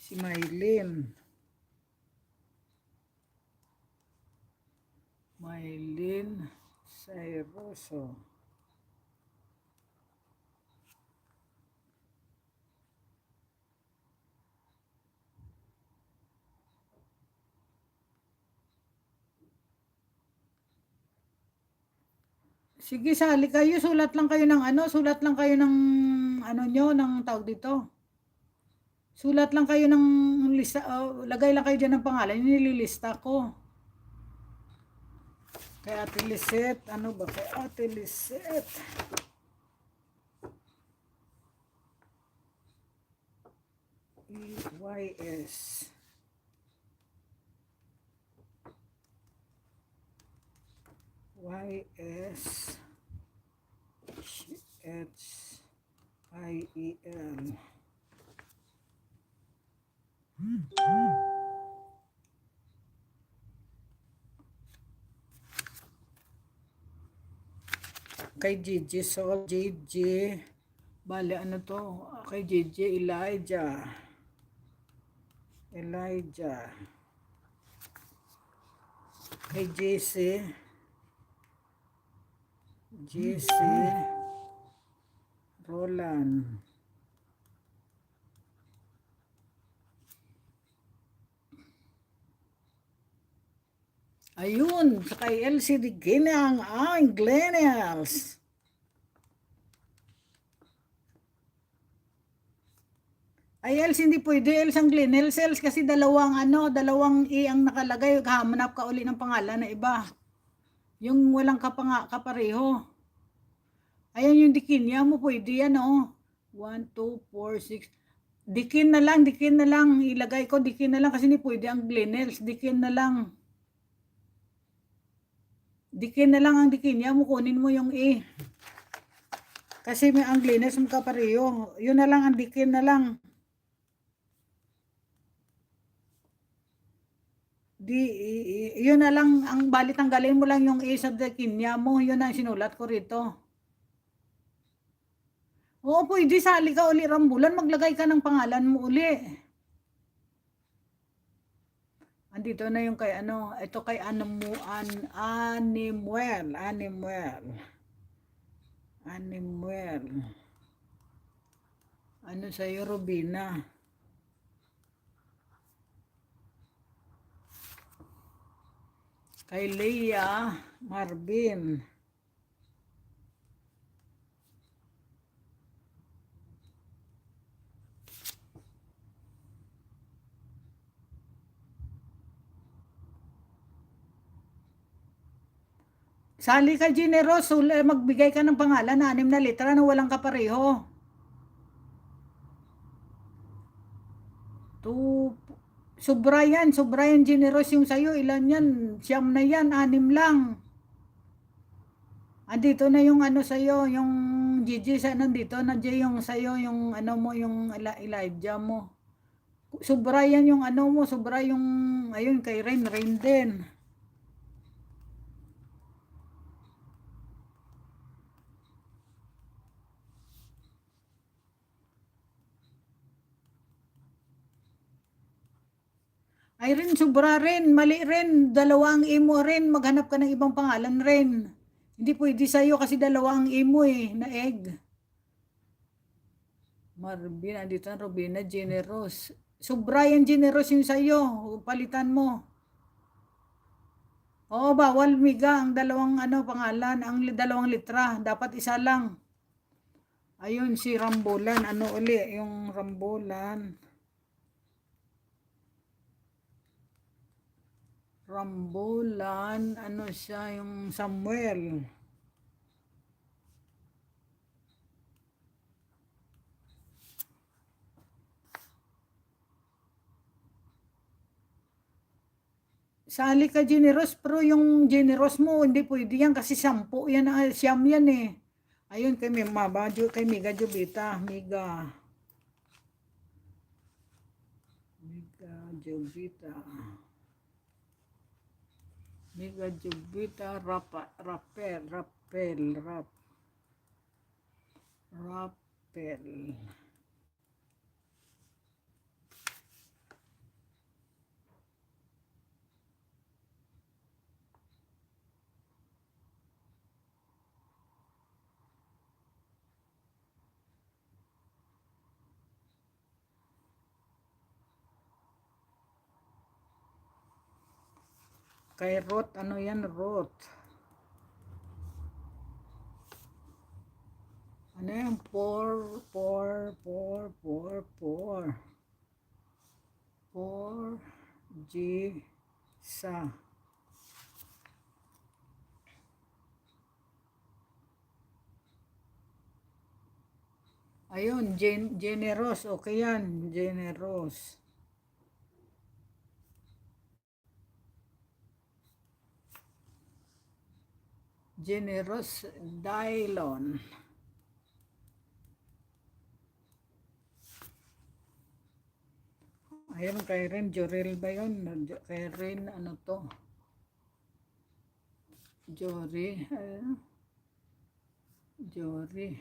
Si Maylin Sairoso. Sige, sali kayo, sulat lang kayo ng ano nyo, ng tawag dito. Sulat lang kayo ng lista, lagay lang kayo dyan ng pangalan, nililista ko. Kay Ate Lisette, ano ba kay Ate Lisette? EYS. YSHIEL. Kay Gigi Sol, Gigi, bale ano to, kay Gigi Elijah, kay JC Roland, ayun, sa kay LCD Ginang, Glenels. Ay, Els, hindi pwede, Els ang Glenels, Els, kasi dalawang E ang nakalagay, hamanap ka uli ng pangalan na iba. Yung walang kapareho. Ayan yung dikinya mo, pwede yan, 1, 2, 4, 6. Dikin na lang. Ilagay ko, dikin na lang kasi hindi pwede ang Glenels. Dikin na lang. Dikin na lang ang dikin niya mo. Kunin mo yung E. Kasi may ang Glenels magkapareho. Yun na lang ang dikin na lang. Yun na lang ang bali, tanggalin mo lang yung A sa kinya mo, yun ang sinulat ko rito. Oo, pwede sali ka uli Rambulan, maglagay ka ng pangalan mo uli. Andito na yung kay ano, ito kay Animwell. Ano sa'yo, Rubina? Kay Leah Marvin. Sali ka, Generous, magbigay ka ng pangalan na 6 na letra na walang kapareho. Sobra yan Generous yung sa'yo. Ilan yan? 9 na yan, 6 lang. Andito na yung ano sa'yo, yung Gigi sa nandito, nandiyan yung sa'yo, yung ano mo, yung Elijah mo. Sobra yan yung ano mo, sobra yung, ayun, kay Rain din. Ay rin, sobra rin, mali rin, 2 ang imo rin, maghanap ka ng ibang pangalan rin. Hindi pwede sa'yo kasi 2 ang imo na egg. Marvin, andito na Robina, Generous. Sobra yan Generous yung sa'yo, palitan mo. Oo, bawal Miga, ang 2 ano, pangalan, ang 2 litra, dapat isa lang. Ayun, si Rambulan, ano uli, yung Rambulan. Ano siya, yung Samuel. Sali ka Generous, pero yung Generous mo, hindi pwede yan kasi 10 yan, siyam yan Ayun, kay kay Miga Jubita, Miga Jubita. Miga Jubita, Rapel. Kay Ruth, ano yan, Ruth? Ano yan? 4 G sa. Ayun, Generous. Okay yan, Generous. Generous Dylon. Ayun, kay Ren, Jorel ba yun? Kay Ren, ano to? Jory. Sorei.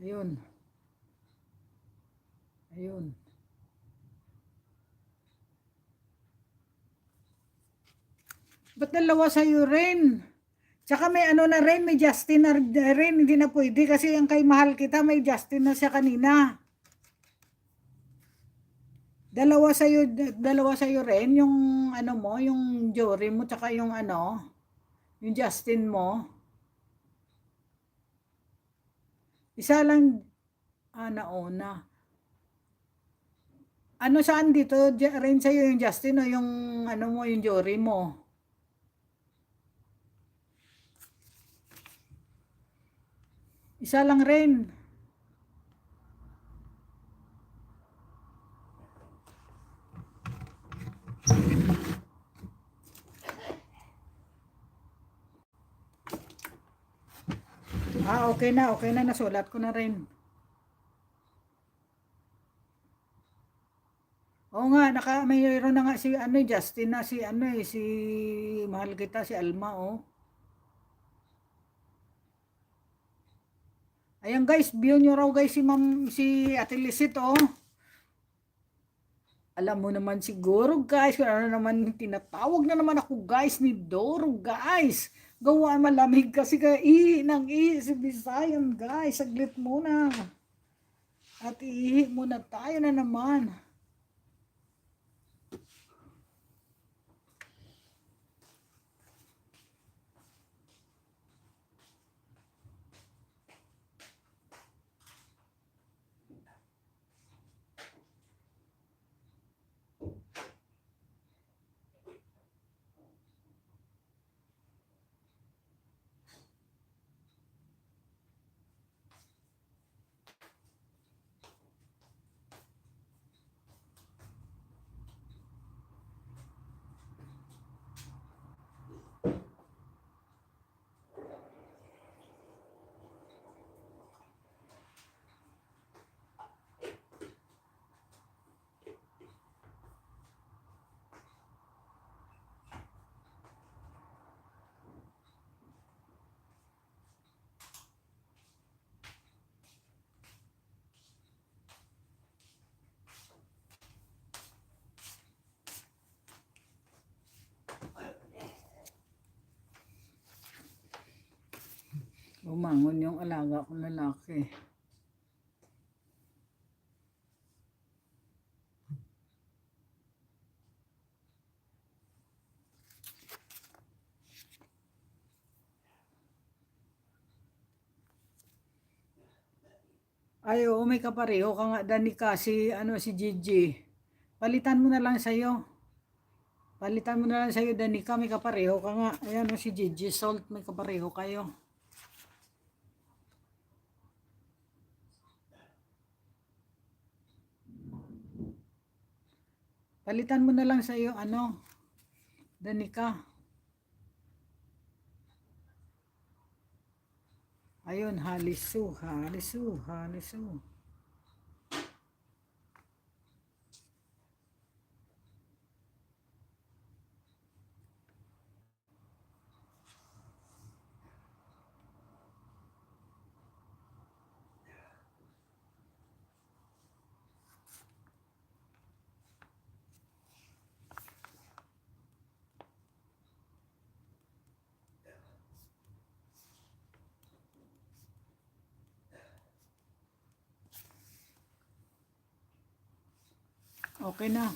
Ayun. Ba't 2 sa'yo rin? Tsaka may ano na rin, may Justin na rin, hindi na pwede kasi ang kay Mahal Kita, may Justin na siya kanina. 2 sa'yo rin, yung ano mo, yung Jory mo, tsaka yung ano, yung Justin mo. Isa lang, nauna. Ano saan dito? Rin sa'yo yung Justin o yung ano mo, yung Jory mo? Isa lang rin. Okay na, nasulat ko na rin. Oo nga, mayroon na nga si ano, Justin na si ano si mahal kita, si Alma, oh. Ayan guys, view nyo raw guys si Ate Lisit, oh. Alam mo naman siguro guys, kung ano naman tinatawag na naman ako guys ni Doro guys. Gawa malamig kasi ka si Bisayan guys. Saglit muna. At ihi muna tayo na naman. Bumangon yung alaga kong lalaki. Ay, oo, may kapareho ka nga, Danica, si Gigi. Palitan mo na lang sa'yo. Palitan mo na lang sa'yo, Danica, may kapareho ka nga. Ayan, si Gigi Salt, may kapareho kayo. Palitan mo na lang sa'yo, Danica. Ayun, halisu, halisu, halisu. Okay na.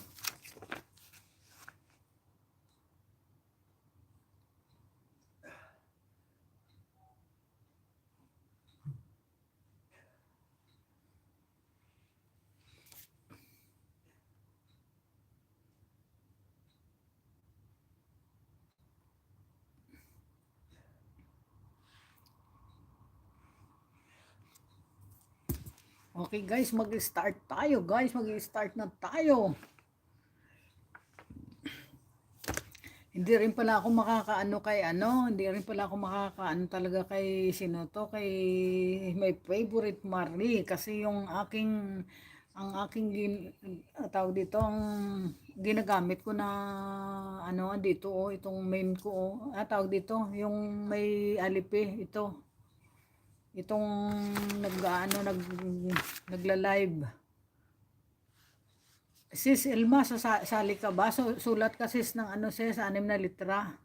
Okay guys, mag-start tayo guys, mag-start na tayo. Hindi rin pala ako makakaano kay hindi rin pala ako makakaano talaga kay sino to, kay my favorite Marley kasi ang aking tawag dito, ang ginagamit ko na dito, itong meme ko, tawag dito, yung may alipe, itong nagla-live. Sis Elma, sali ka ba? Sulat ka sis ng sis, 6 na litra.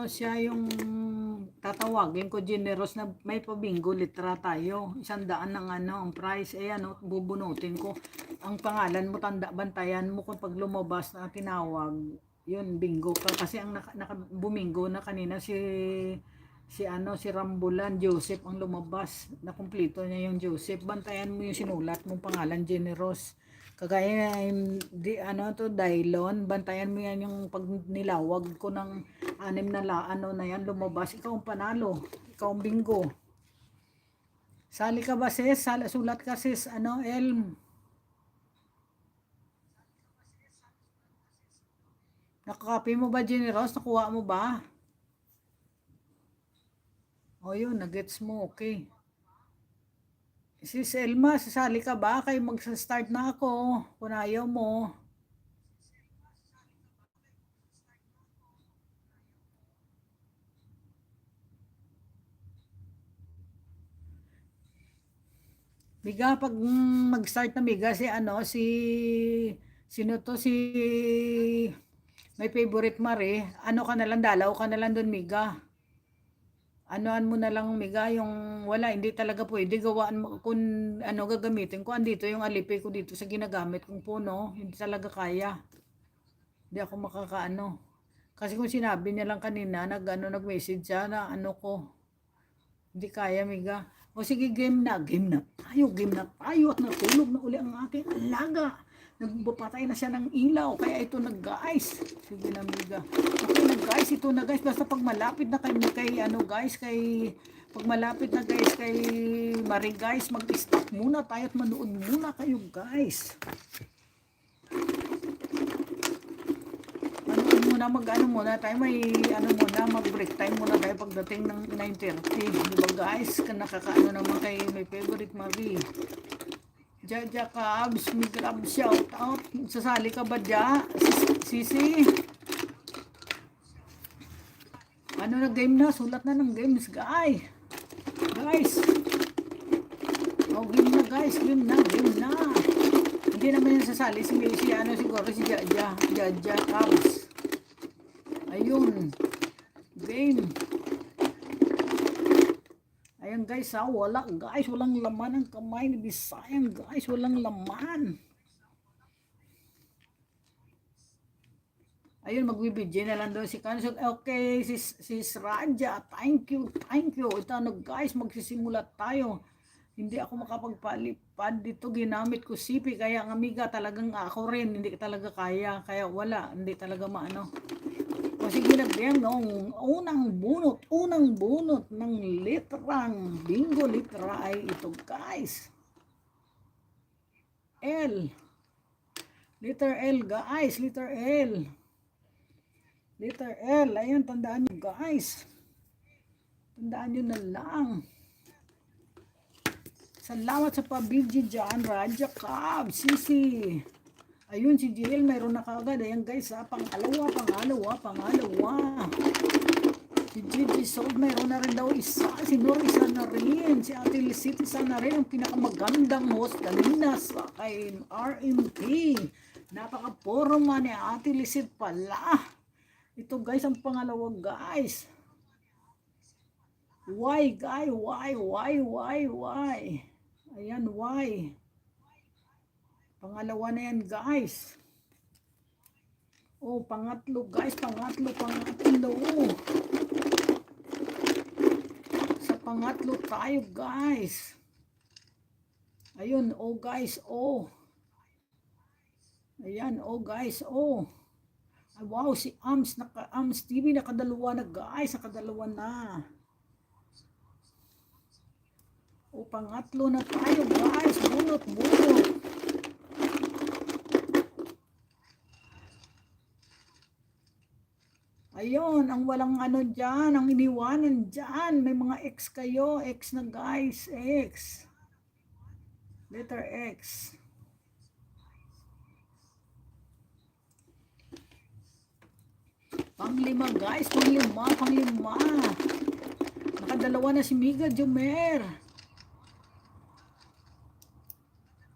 Siya yung tatawagin ko generous na may pabingo litra tayo. 100 ng ang price. Eh bubunutin ko. Ang pangalan mo, bantayan mo kung pag lumabas na tinawag, yun, bingo ka. Kasi ang bumingo na kanina si Rambulan, Joseph ang lumabas. Nakumpleto niya yung Joseph. Bantayan mo yung sinulat mong pangalan, generous. Kagaya Dylon, bantayan mo yan yung pag nilawag ko ng 6 na yan lumabas, ikaw ang panalo, ikaw ang bingo. Sali ka ba sis? Sulat ka sis, Elm. Nakakapi mo ba, generous? Nakuha mo ba? O yun, nagets mo, okay. Sis Elma, sasali ka ba? Kay magsa-start na ako. Kung ayaw mo. Miga, pag mag-start na Miga, sino to, may favorite Mare, ka na lang, dalaw ka na lang doon, Miga. Anoan mo na lang, Miga, yung wala, hindi talaga pwede, gawaan mo, kung gagamitin ko, andito yung alipi ko dito sa ginagamit kong puno, hindi talaga kaya. Hindi ako makakaano. Kasi kung sinabi niya lang kanina, nag-message siya na ko, hindi kaya, Miga. O sige, game na tayo at natulog na uli ang aking alaga. Nagpapatay na siya ng ilaw, kaya ito na guys. Sige na, Miga. Okay na guys, ito na guys, basta pag malapit na kay pag malapit na guys kay Marie guys, mag-stop muna tayo at manood muna kayo guys. Muna muna tayo, may mag-break time muna tayo pagdating ng 9:30. Diba guys, nakakaano naman kay may favorite Marie. Jaja Cubs, may grab shout out. Sasali ka ba dya? Sisi? Na game na? Sulat na ng games guys. Oh, game na guys, game na. Hindi naman yung sasali siguro si Jaja Cubs. Ayun. Game. Ayan guys, walang laman ang kamay ni Bisayang guys, walang laman. Ayun, magbibidyo na lang doon si Kansog. Okay, sis Raja, thank you. Ito guys, magsisimula tayo. Hindi ako makapagpalipad dito, ginamit ko CP, kaya ang amiga talagang ako rin, hindi talaga kaya, hindi talaga maano. O sige, nag-game noong unang bunot ng litrang bingo litra ay ito guys. L. Letter L guys, letter L. Ayun, tandaan nyo guys. Tandaan nyo na lang. Salamat sa pabidyo dyan, Raja Cab, Sisi. Ayun, si JL mayroon na kagad. Ayan guys, pangalawa. Si Gigi Sold mayroon na rin daw isa. Si Nor isa na rin. Si Ate Lisit isa na rin. Ang pinakamagandang host kanina sa kay RMP. Napaka-porma ni Ate Lisit pala. Ito guys, ang pangalawa guys. Why? Ayan, why? Pangalawa na yan guys. Oh, pangatlo guys, pangatlo. Sa pangatlo tayo guys. Ayun, oh guys, oh. Ayan, oh guys, oh. Ay, wow, si Ams TV nakadalawa na guys, nakadalawa na. Oh, pangatlo na tayo guys, bunot. Ayun, ang walang dyan, ang iniwanan dyan. May mga X kayo. X na guys, X. Letter X. Panglima guys, panglima. Nakadalawa na si Miga Jomer.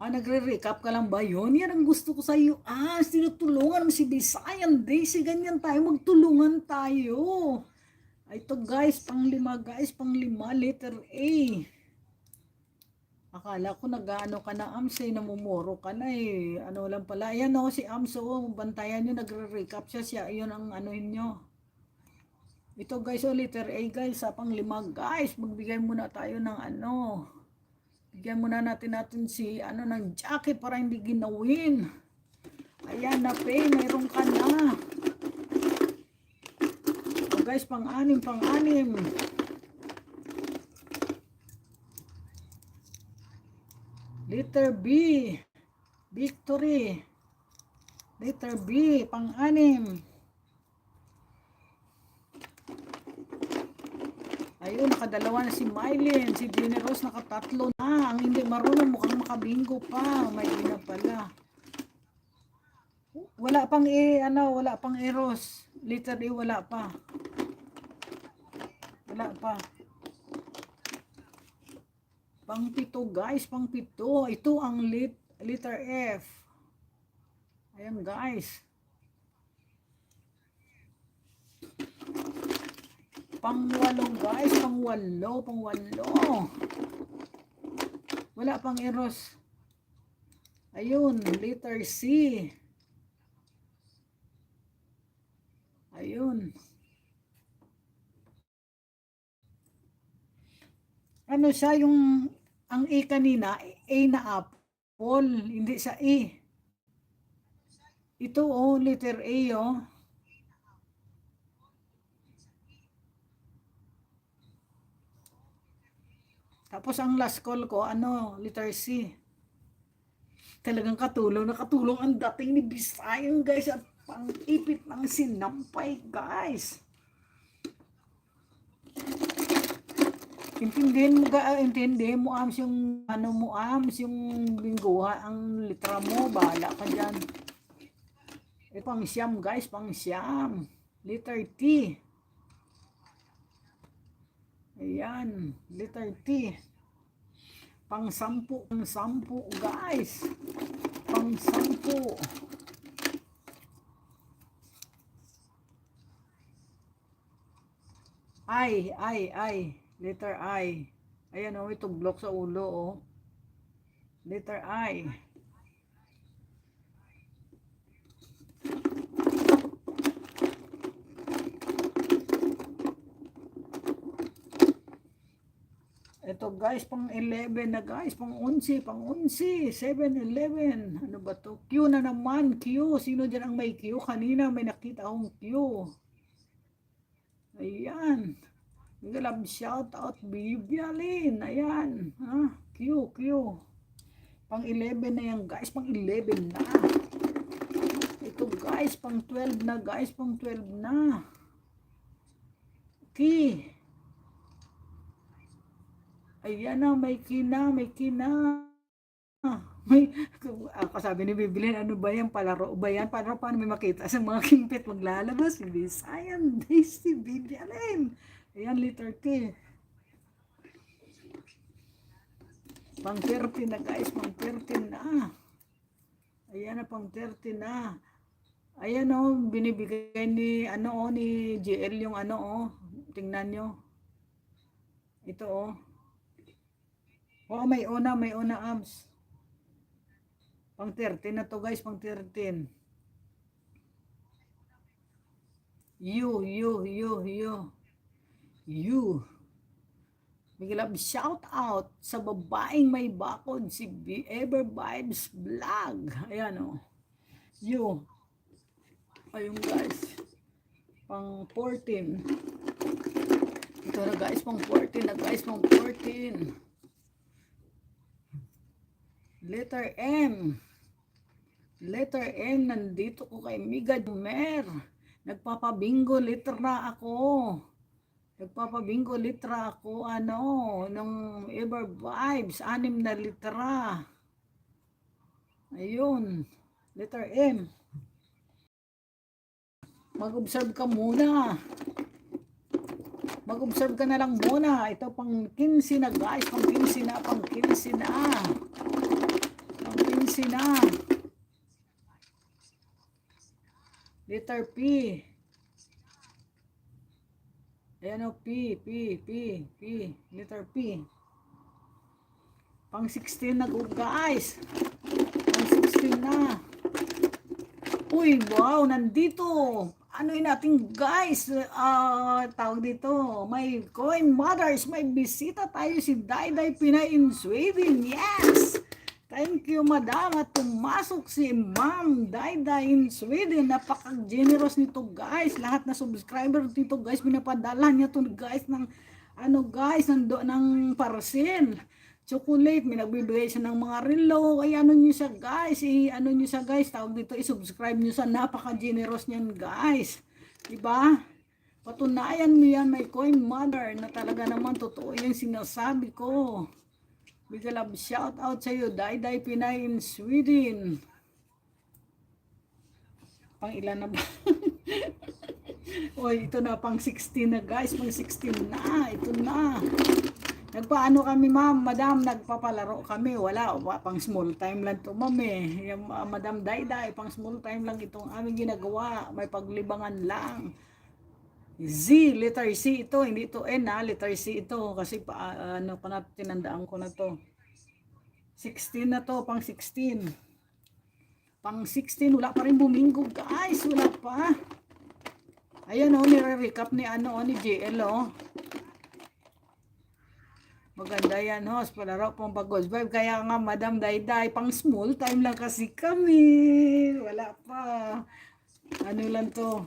Nagre-recap ka lang ba yun? Yan ang gusto ko sa iyo. Tinutulungan mo si Bisayan Daisy. Ganyan tayo. Magtulungan tayo. Ito guys, pang-lima guys, pang-lima, letter A. Akala ko nag-ano ka na Ams eh, namumuro ka na eh. Ano lang pala. Ayan o, si Ams o, bantayan nyo, nagre-recap siya. Yun ang anuhin nyo. Ito guys o, letter A guys, sa pang-lima guys. Magbigay muna tayo ng ano. Bigyan muna natin si ano ng jacket para hindi ginawin. Ayan na Pay, mayroon ka na. O guys, pang-anim, pang-anim. Letter B. Victory. Letter B, pang-anim. Ayun, nakadalawa na si Mylene. Si Jenny Rose nakatatlo na. Ang hindi marunong mukhang makabingo pa. May ina pala. Wala pang wala pang Eros. Letter E wala pa. Wala pa. Pang-pito guys, pang-pito. Ito ang letter F. Ayan guys. Pang-walo guys, pang-walo. Wala pang Eros. Ayun, letter C. Ayun. Ano siya yung ang A kanina, A na apple, hindi sa E. Ito oh, letter A oh. Tapos ang last call ko, ano, letter C. Talagang nakatulong ang dating ni Bisayan guys at pang-ipit ng sinampay guys. Intindihin mo Ams yung ano mo Ams, yung lingguha, ang litra mo, bahala ka dyan. Pang siyam guys, pang siyam. Letter T. Ayan, letter T. Pang sampu guys. Pang sampu. I. Letter I. Ayan oh, ito block sa ulo oh. Letter I. Ito guys, pang 11 na guys, pang 11, 7-11. Ano ba to? Q na naman, Q. Sino dyan ang may Q? Kanina may nakita akong Q. Ayan. Love shout out Bibialin. Ayan. Ha? Q. Pang 11 na yan guys, pang 11 na. Ito guys, pang 12 na guys, pang 12 na. Key. Ayan na, may kina. May, ako sabi ni Bibilin, ano ba yan? Palaro ba yan? Paano may makita sa mga kimpit maglalabas? Bisayan, si Bibilin. Ayan, letter K. Pang 13 na guys, pang 13 na. Ayan na, pang 13 na. Ayan o, binibigay ni, ni JL yung tingnan nyo. Ito o. May una Ams. Pang 13 na to guys, pang 13. You. Bigla shout out sa babaeng may bakod, si Ever Vibes Vlog. Ayan o. You. Ayun guys. Pang 14. Ito na guys, pang 14 na guys, pang 14. Letter M. Letter M, nandito ko kay Miga Jumer. Nagpapabingo litra ako. Ng Ever Vibes, 6 na litra. Ayun, letter M. Mag-observe ka muna. Mag-observe ka na lang muna. Ito pang 15 na guys, pang 15 na. Letter P. Ayan o, P. Letter P. Pang 16 na go, guys. Pang 16 na. Uy, wow, nandito. Ano natin, guys? Tawag dito. May coin mothers. May bisita tayo si Dayday Pinay in Sweden. Yes! Thank you, madam. At pumasok si Ma'am Dayday in Sweden. Napaka-generous nito, guys. Lahat na subscriber dito, guys. Pinapadala niya to, guys, ng guys, ng parcel. Chocolate, may nagbibigay siya ng mga relo. Ay ano niyo siya, guys. Ano niyo siya, guys. Tawag dito, i-subscribe niyo sa napaka-generous niyan, guys. Diba? Patunayan mo yan, may coin mother, na talaga naman totoo yung sinasabi ko. Big love shout out sa iyo, Dayday Pinay in Sweden. Pang ilan na ba? Oy, ito na pang 16 na, guys. Pang 16 na. Ito na. Nagpaano kami, ma'am, madam, nagpapalaro kami. Wala, pang small time lang to, ma'am eh. Yung, madam Dayday, pang small time lang itong aming ginagawa. May paglibangan lang. Z, letter C ito, hindi ito N ha, letter C ito. Kasi ano pa na, tinandaan ko na to. 16 na to, pang 16. Pang 16, wala pa rin bumingo, guys. Wala pa. Ayan o, nire-recap ni ni JL o. Maganda yan, host. Palaro pong pag-ghost vibe. Kaya nga, Madam Dayday, pang small time lang kasi kami. Wala pa. Ano lang to.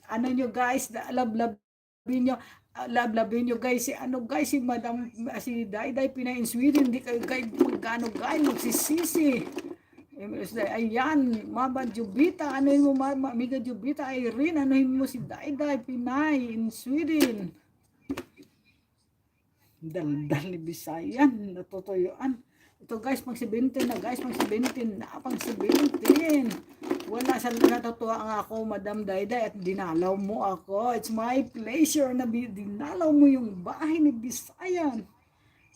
Ano nyo, guys, love-lovin nyo. Love-lovin nyo, guys. Si guys, si Madam, si Dayday Pinay in Sweden. Hindi kayo, guys, magkano, guys, magsisisi. Ayan, Mama Jubita. Ano mo, Amiga Jubita, Irene. Ano mo si Dayday Pinay in Sweden. Daldal ni Bisayan, natutuyuan. Ito, guys, pang 17 na, guys, pang 17 na, pang 17. Wala sa natutuwa nga ako, Madam Dayday, at dinalaw mo ako. It's my pleasure na dinalaw mo yung bahay ni Bisayan.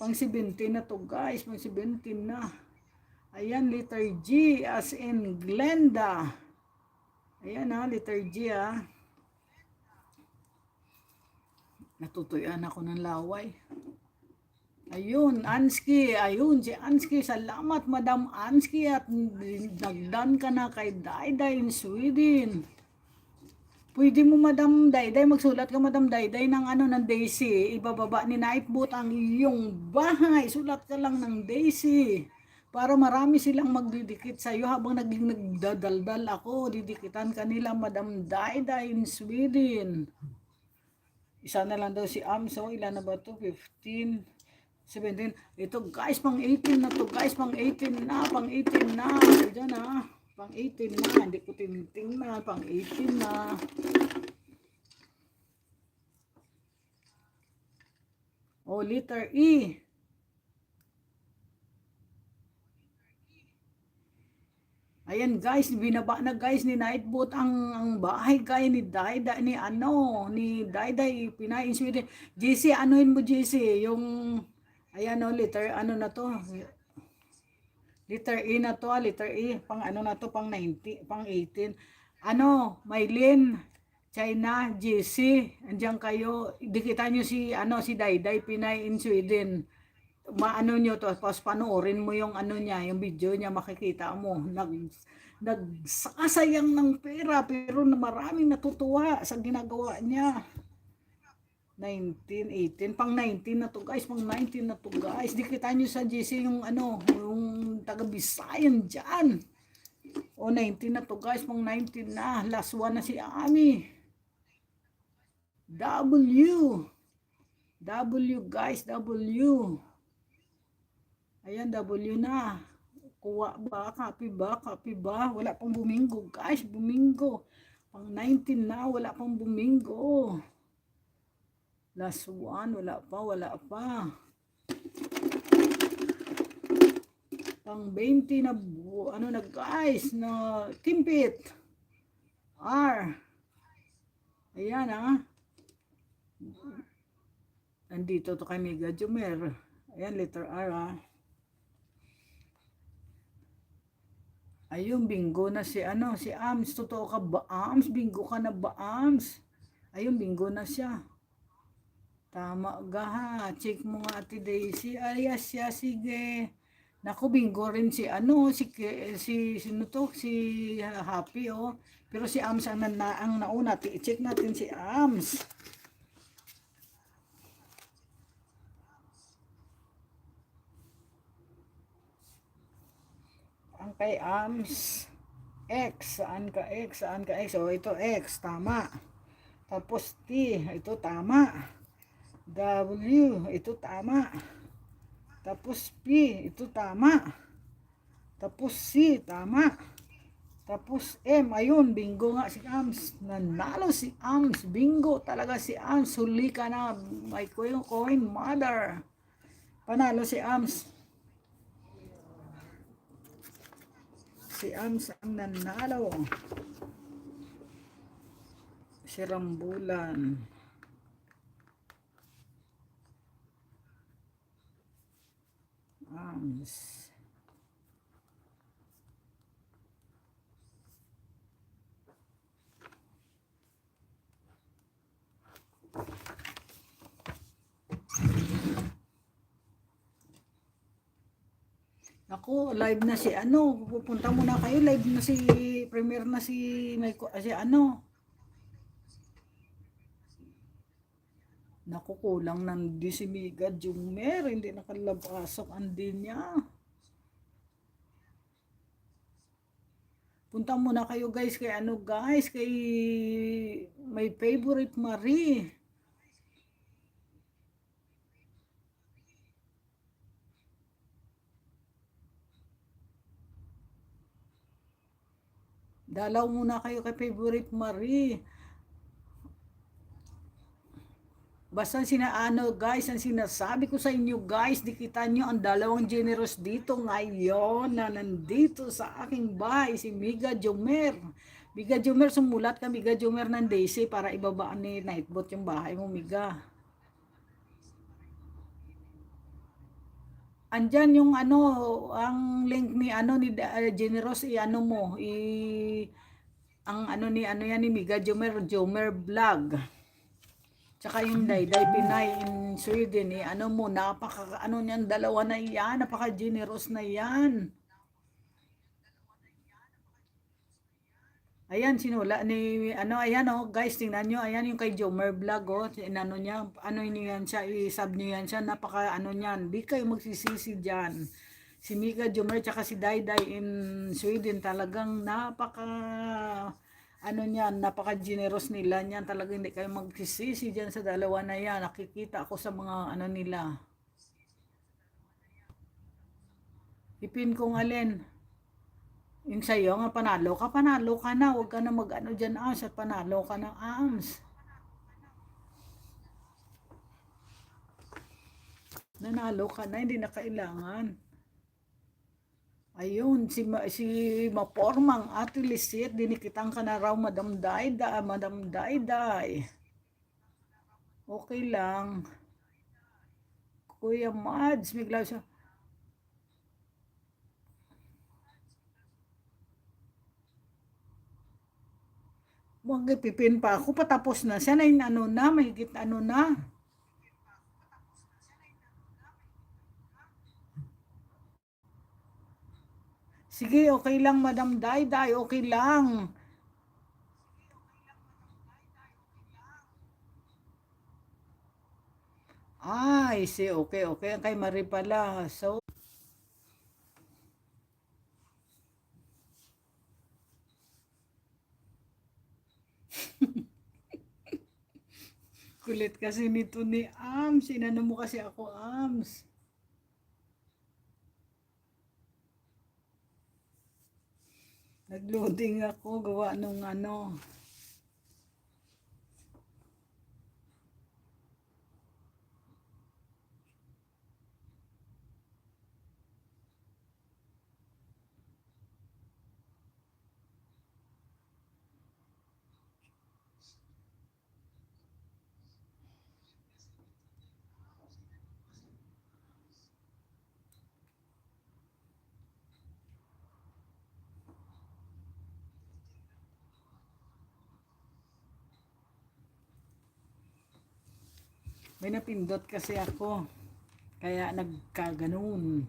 Pang 17 na to, guys, pang 17 na. Ayan, letter G as in Glenda. Ayan ha, letter G ha. Natutuyuan ako ng laway. Ayun, Ansky. Ayun, si Ansky. Salamat, Madam Ansky. At nagdan ka na kay Dayday in Sweden. Pwede mo, Madam Dayday, magsulat ka, Madam Dayday, ng ng Daisy. Ibababa ni Nightboot ang iyong bahay. Sulat ka lang ng Daisy. Para marami silang magdidikit sa iyo habang nagdadaldal ako. Didikitan kanila, Madam Dayday in Sweden. Isa na lang daw si Amso. Ilan na ba ito? 15, 17. Ito, guys, pang 18 na to, guys. Pang 18 na. Pang 18 na. Diyan ha. Pang 18 na. Hindi ko tinitingnan. Pang 18 na. Oh, letter E. Ayan, guys, binaba na, guys, ni Nightboot ang bahay, guys, ni Dayday, ni Dayday Pinay in Sweden. JC, anuhin mo, JC, yung ayan o, letter na to. Letter E na to, letter E. Pang na to, pang 19, pang 18. Maylin, China, JC, andiyan kayo. Dikitan nyo si Dayday Pinay in Sweden. Nyo to, tapos panoorin mo yung niya, yung video niya, makikita mo. Nagsasayang ng pera, pero maraming natutuwa sa ginagawa niya. 19, 18, pang 19 na to, guys, pang 19 na to, guys. Dikitan nyo sa GC yung yung taga Bisayan dyan. O 19 na to, guys, pang 19 na. Last one na si Ami. W, guys, W. Ayan, W na. Kuha ba, copy ba? Wala pang bumingo, guys, bumingo. Pang 19 na, wala pang bumingo. Last one, wala pa. Pang 20 na, na, guys, na timpit. R. Ayan ha. Nandito to kay Mega Jumer. Ayan, letter R ha. Ayun, bingo na si Ams. Totoo ka ba, Ams? Bingo ka na ba, Ams? Ayun, bingo na siya. Tama ga ha. Check mo nga Ate Daisy. Ayas siya, sige. Naku, bingo rin si ano, si sino to? Si Happy oh. Pero si Ams ang nauna. I-check natin si Ams. Ang kay Ams. X, saan ka X? Saan ka X? O, ito X, tama. Tapos T, ito tama. W, ito tama. Tapos P, ito tama. Tapos C, tama. Tapos M, ayun, bingo nga si Ams. Nanalo si Ams. Bingo talaga si Ams. Huli ka na, may coin, mother. Panalo si Ams. Si Ams ang nanalo. Si Rambulan. Ams. Ako, live na si ano, pupunta muna kayo, live na si, premiere na si, si ano. Naku, kulang ng di si Miga Jumer, hindi nakalabasok ang din niya. Punta muna kayo guys, kay ano guys, kay my favorite Marie. Dalaw muna kayo kay favorite Marie. Basta ano guys, ang sinasabi ko sa inyo guys, dikitan nyo ang dalawang generous dito ngayon na nandito sa aking bahay, si Miga Jomer. Miga Jomer, sumulat ka Miga Jomer ng Daisy para ibabaan ni Nightbot yung bahay mo, Miga. Andyan yung ano, ang link ni ano ni Generous i-ano mo, ang ano ni ano yan ni Miga Jomer, Jomer Vlog. Tsaka yung Dayday Pinay in Sweden, ano mo, napaka ano niyan, dalawa na yan, napaka generous na yan. Ayan, sinula ni, ano, ayan oh, guys, tingnan nyo, ayan yung kay Jomer Vlog, oh, ano niya, ano niyo yan siya, i-sub niyo yan siya, napaka ano niyan, di kayo magsisisi dyan. Si Mika Jomer, tsaka si Dayday in Sweden, talagang napaka, ano niyan, napaka-generous nila niyan, talagang hindi kayo magsisisi dyan sa dalawa na yan, nakikita ako sa mga ano nila. Ipin kong alin, yung sa'yo nga panalo ka na, huwag ka na mag-ano dyan, Ams, at panalo ka na, Ams. Nanalo ka na, hindi na kailangan. Ayun, si Mapormang Ate Lisit, dinikitang ka na raw, Madam Dayda, Madam Dayday. Okay lang. Kuya Mads, bigla siya, magpipin pa ako, patapos na siya na yung ano na, mahigit ano na. Sige, okay lang, Madam Dayday, okay lang. Ay, si okay, okay. Kay Marie pala. So, kulit kasi nito ni Ams. Inano mo kasi ako, Ams. Nagloading ako, gawa nung ano. May napindot kasi ako. Kaya nagkaganon.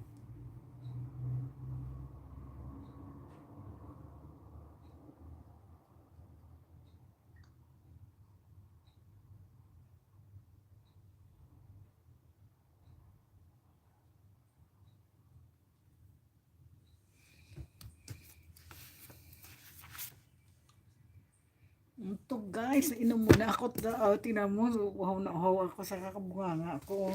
Ito guys, inom muna ako. Tinan mo, uhaw na uhaw ako sa kakabunganga ko.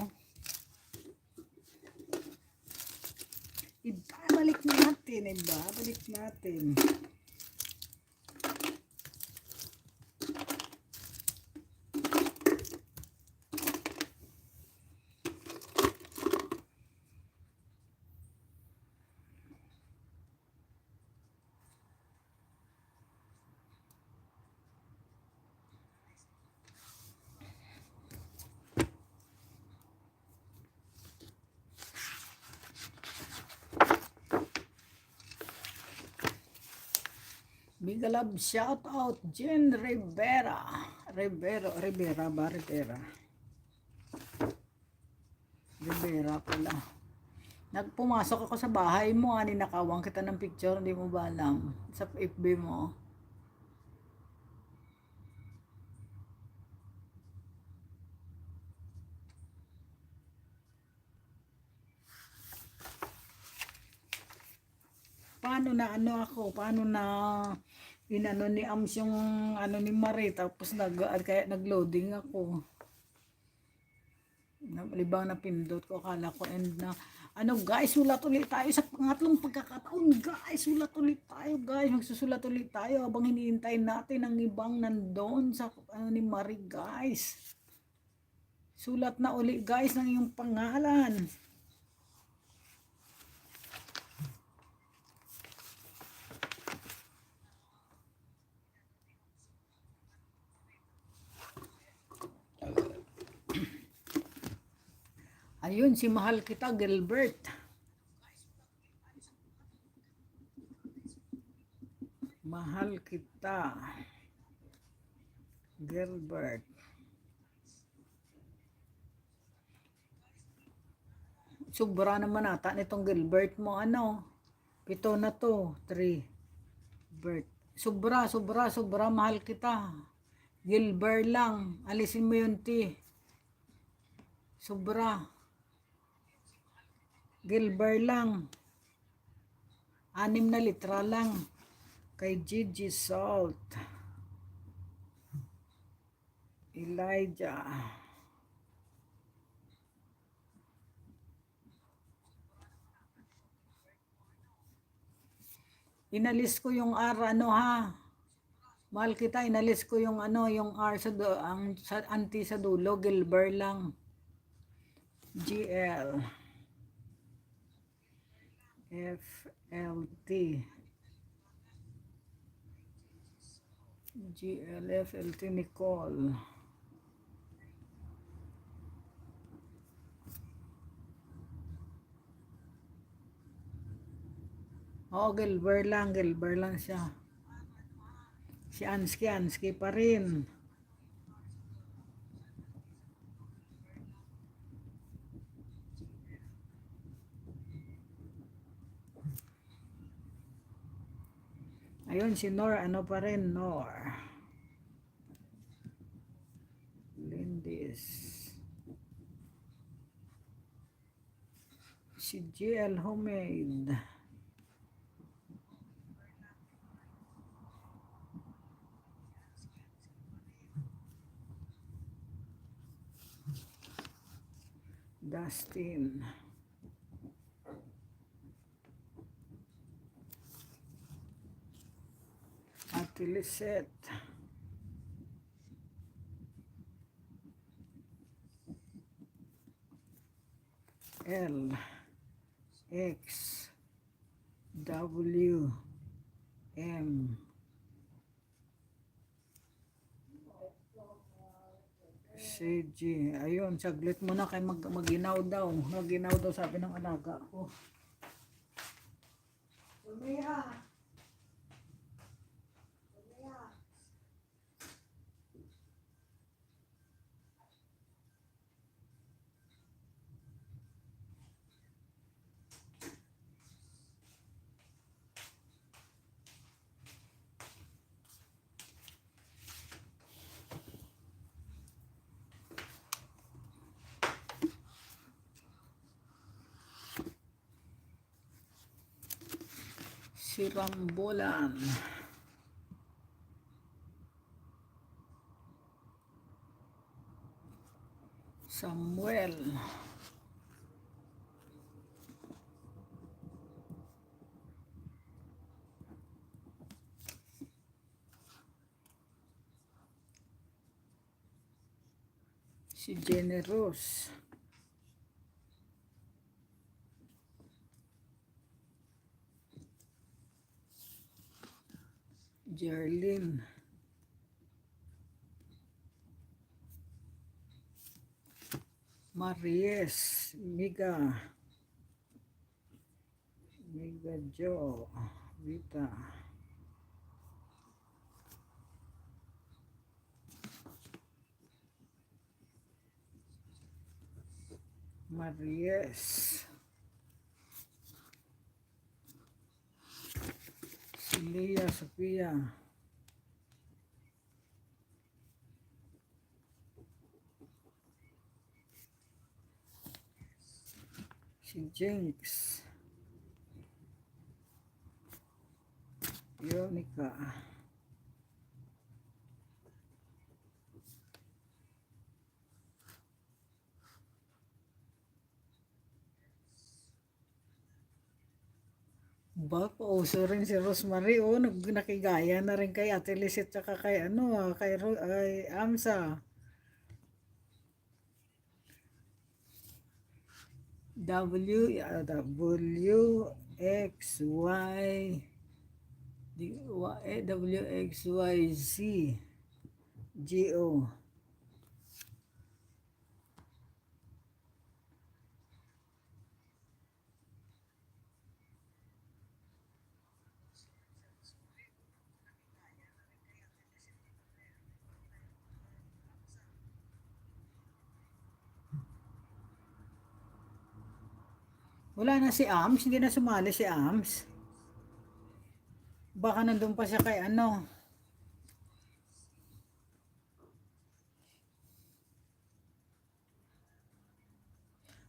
Ibabalik natin, ibabalik natin. Big love shout out Jen Rivera. Rivera ba? Rivera pala. Nagpumasok ako sa bahay mo, ninakawang kita ng picture, hindi mo ba alam? Sa FB mo. Paano na ano ako? Paano na inano ni Ams yung ano ni Marie, tapos kaya nagloading ako. Libang na pindot ko, akala ko end na. Ano guys, sulat ulit tayo sa pangatlong pagkakataon guys. Sulat ulit tayo guys. Magsusulat ulit tayo habang hinihintay natin ang ibang nandoon sa ano ni Marie guys. Sulat na ulit guys ng iyong pangalan. Ayun, si mahal kita, Gilbert. Mahal kita, Gilbert. Sobra naman ata nitong Gilbert mo. Ano? 7 na to. 3. Bert. Sobra. Mahal kita. Gilbert lang. Alisin mo yung T. Sobra. Gilbert lang. 6 na litra lang. Kay Gigi Salt. Elijah. Inalis ko yung R, ano ha. Mahal kita, inalis ko yung ano, yung R sa anti sa dulo, Gilbert lang. GL. FLT. GLFLT Nicole. Oh, Gilbert lang siya. Si Anski pa rin. Ayun, si Nor, ano pa rin, Nor. Lindis. Si GL Homemade. Dustin. Ate Lisette. L X W M CG. Ayun, saglit muna kay maginaw daw. Maginaw daw sabi ng alaga ko. Lumiha. Si Rambolan. Samuel. Si Generous. Jerlyn. Maries. Miga Jo. Vita. Maries. Si Leah Sophia. Si Jinx. Yonica. Pauso rin si Rosemary, nakigaya na rin kay Ate Lisette tsaka kay kay Amsa. WXYZ. Wala na si Ams, hindi na sumali si Ams. Baka nandun pa siya kay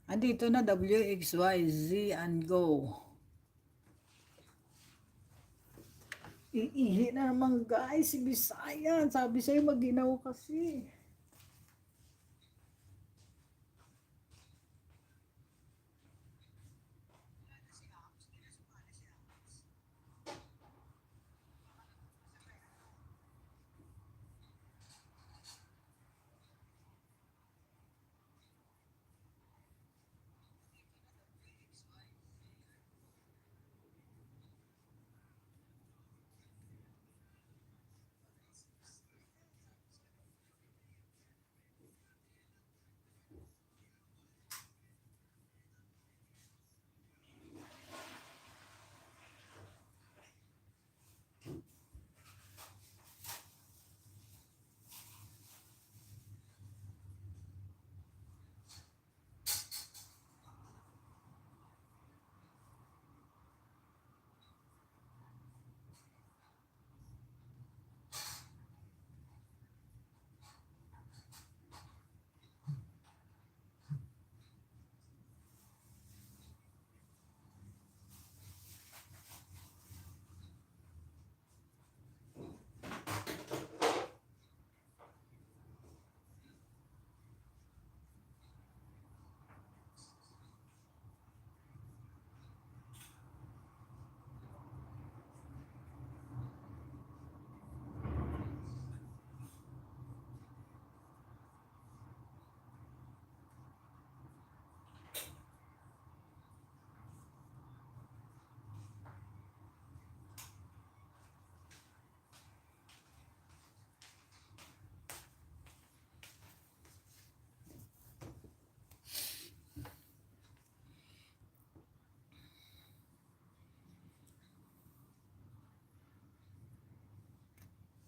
Andito na WXYZ and go. Iihi na naman guys, si Bisayan. Sabi sa'yo maginaw kasi.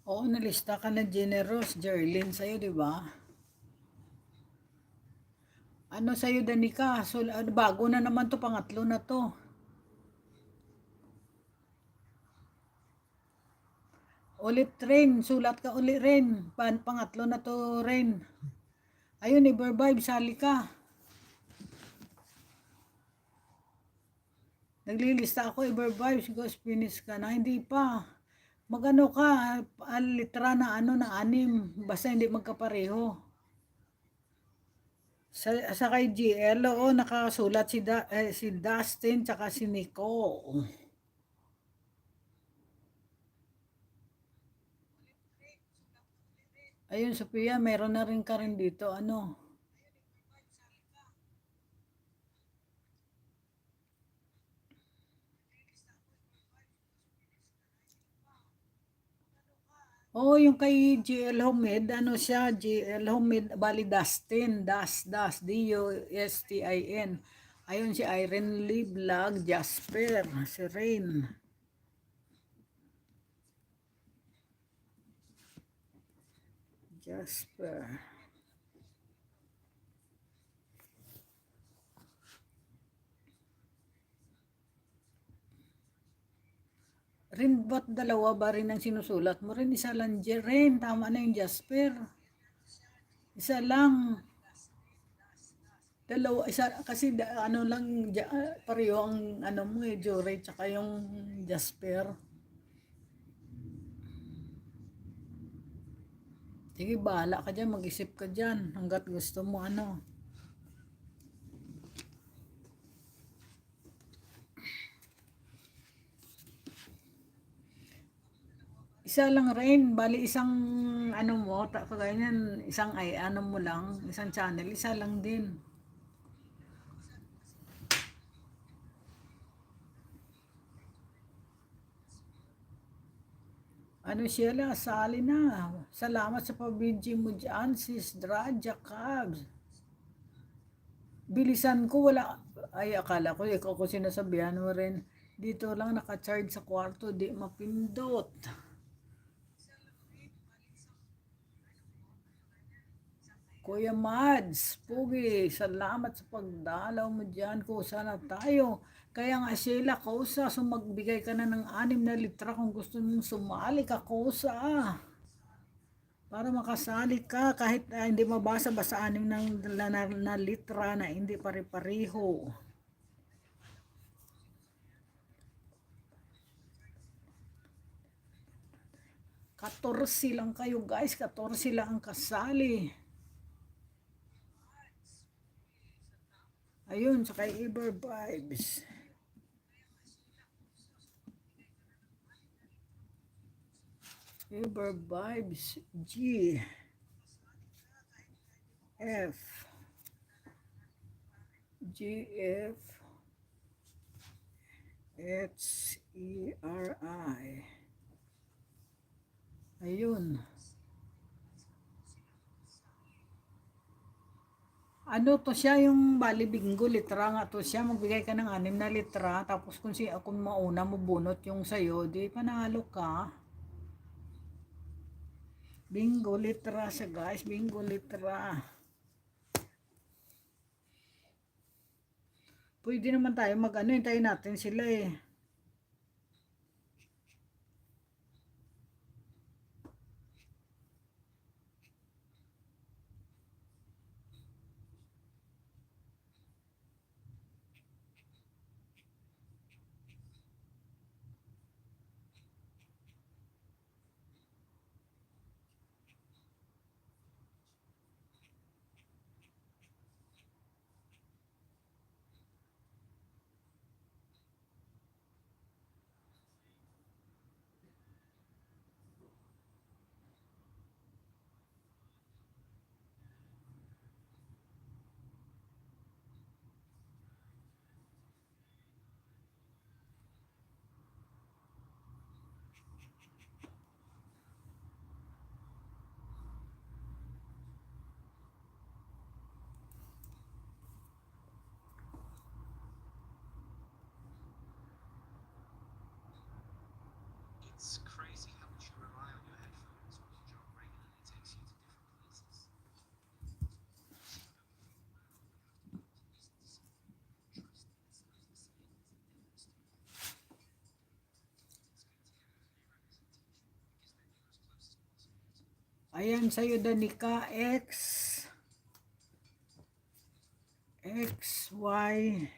Oo, nalista ka na Generous, Jerlyn sa'yo, di ba? Ano sa'yo, Danica? So, bago na naman to, pangatlo na to. Ulit rin, sulat ka ulit rin. Pangatlo na to rin. Ayun, Evervibe, sali ka. Naglilista ako, Ever Vibes, Ghost finish ka na. Hindi pa. Magano ka, litra na ano na anim. Basta hindi magkapareho. Sa kay GL, oo, nakasulat si Dustin tsaka si Nico. Ayun, Sophia, meron na rin ka rin dito. Ano? Oh, yung kay GL Homemade, ano siya, GL Homemade, bali Dustin, Dustin. Ayun si Irene Lee Vlog, Jasper, si Rain. Jasper. Rin, ba't dalawa ba rin ang sinusulat mo rin? Isa lang, Rin, tama na yung Jasper. Isa lang. Dalawa, isa, kasi ano lang, pareho ang ano mo eh, Jory, tsaka yung Jasper. Sige, bahala ka dyan, mag-isip ka dyan, hanggat gusto mo ano. Isa lang rin, bali isang ano mo, kagaya niyan, isang ay ano mo lang, isang channel, isa lang din. Ano siya la, sali na. Salamat sa pabidyo mo dyan, sis Draja Cabs. Bilisan ko, wala, ay akala ko, ikaw ko sinasabihan mo rin. Dito lang naka-charge sa kwarto, di mapindot. Kuya Mads, Pugi, salamat sa pagdalaw mo dyan. Kusa na tayo. Kaya nga Sheila, kusa, so magbigay ka na ng 6 na litra kung gusto mong sumali ka, kusa. Para makasali ka, kahit hindi mabasa, basta 6 na litra na hindi pare-pareho. 14 lang kayo guys, 14 lang ang kasali. Ayun, sa kay Ever Vibes. Ever Vibes G F G F H E R I. Ayun. Ano to siya yung bali bingo litra nga to siya, magbigay ka ng 6 na litra tapos kung mauna mo bunot yung sayo, di panalo ka. Bingo litra siya guys, bingo litra. Pwede naman tayo mag-ano, hintayin natin sila eh. It's crazy how much you rely on your headphones when you jog regularly. It takes you to different places. Ayan sa'yo Danica X Y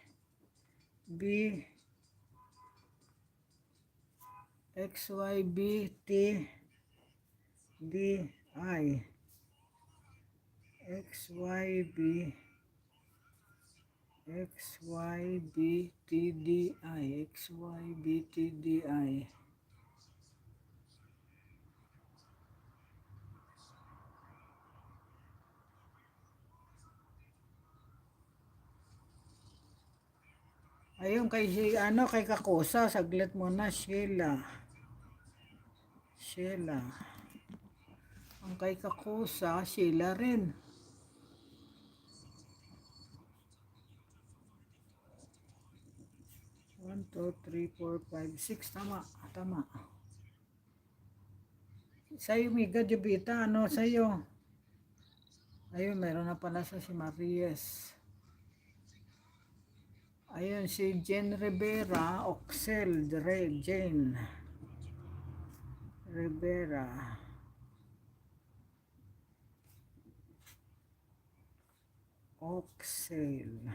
B XYBT DI XYB XYBTDI XYBTDI. Ayun kay ano kay Kakosa, saglit muna Sheila. Sheila. Ang kay Kakosa, Sheila rin. One, two, three, four, five, six. Tama. Tama. Sa'yo, Miga Jubita, ano sa'yo? Ayun, meron na pala sa si Maries. Ayun, si Jen Rivera, Oxel, Jane Rivera. Oxel.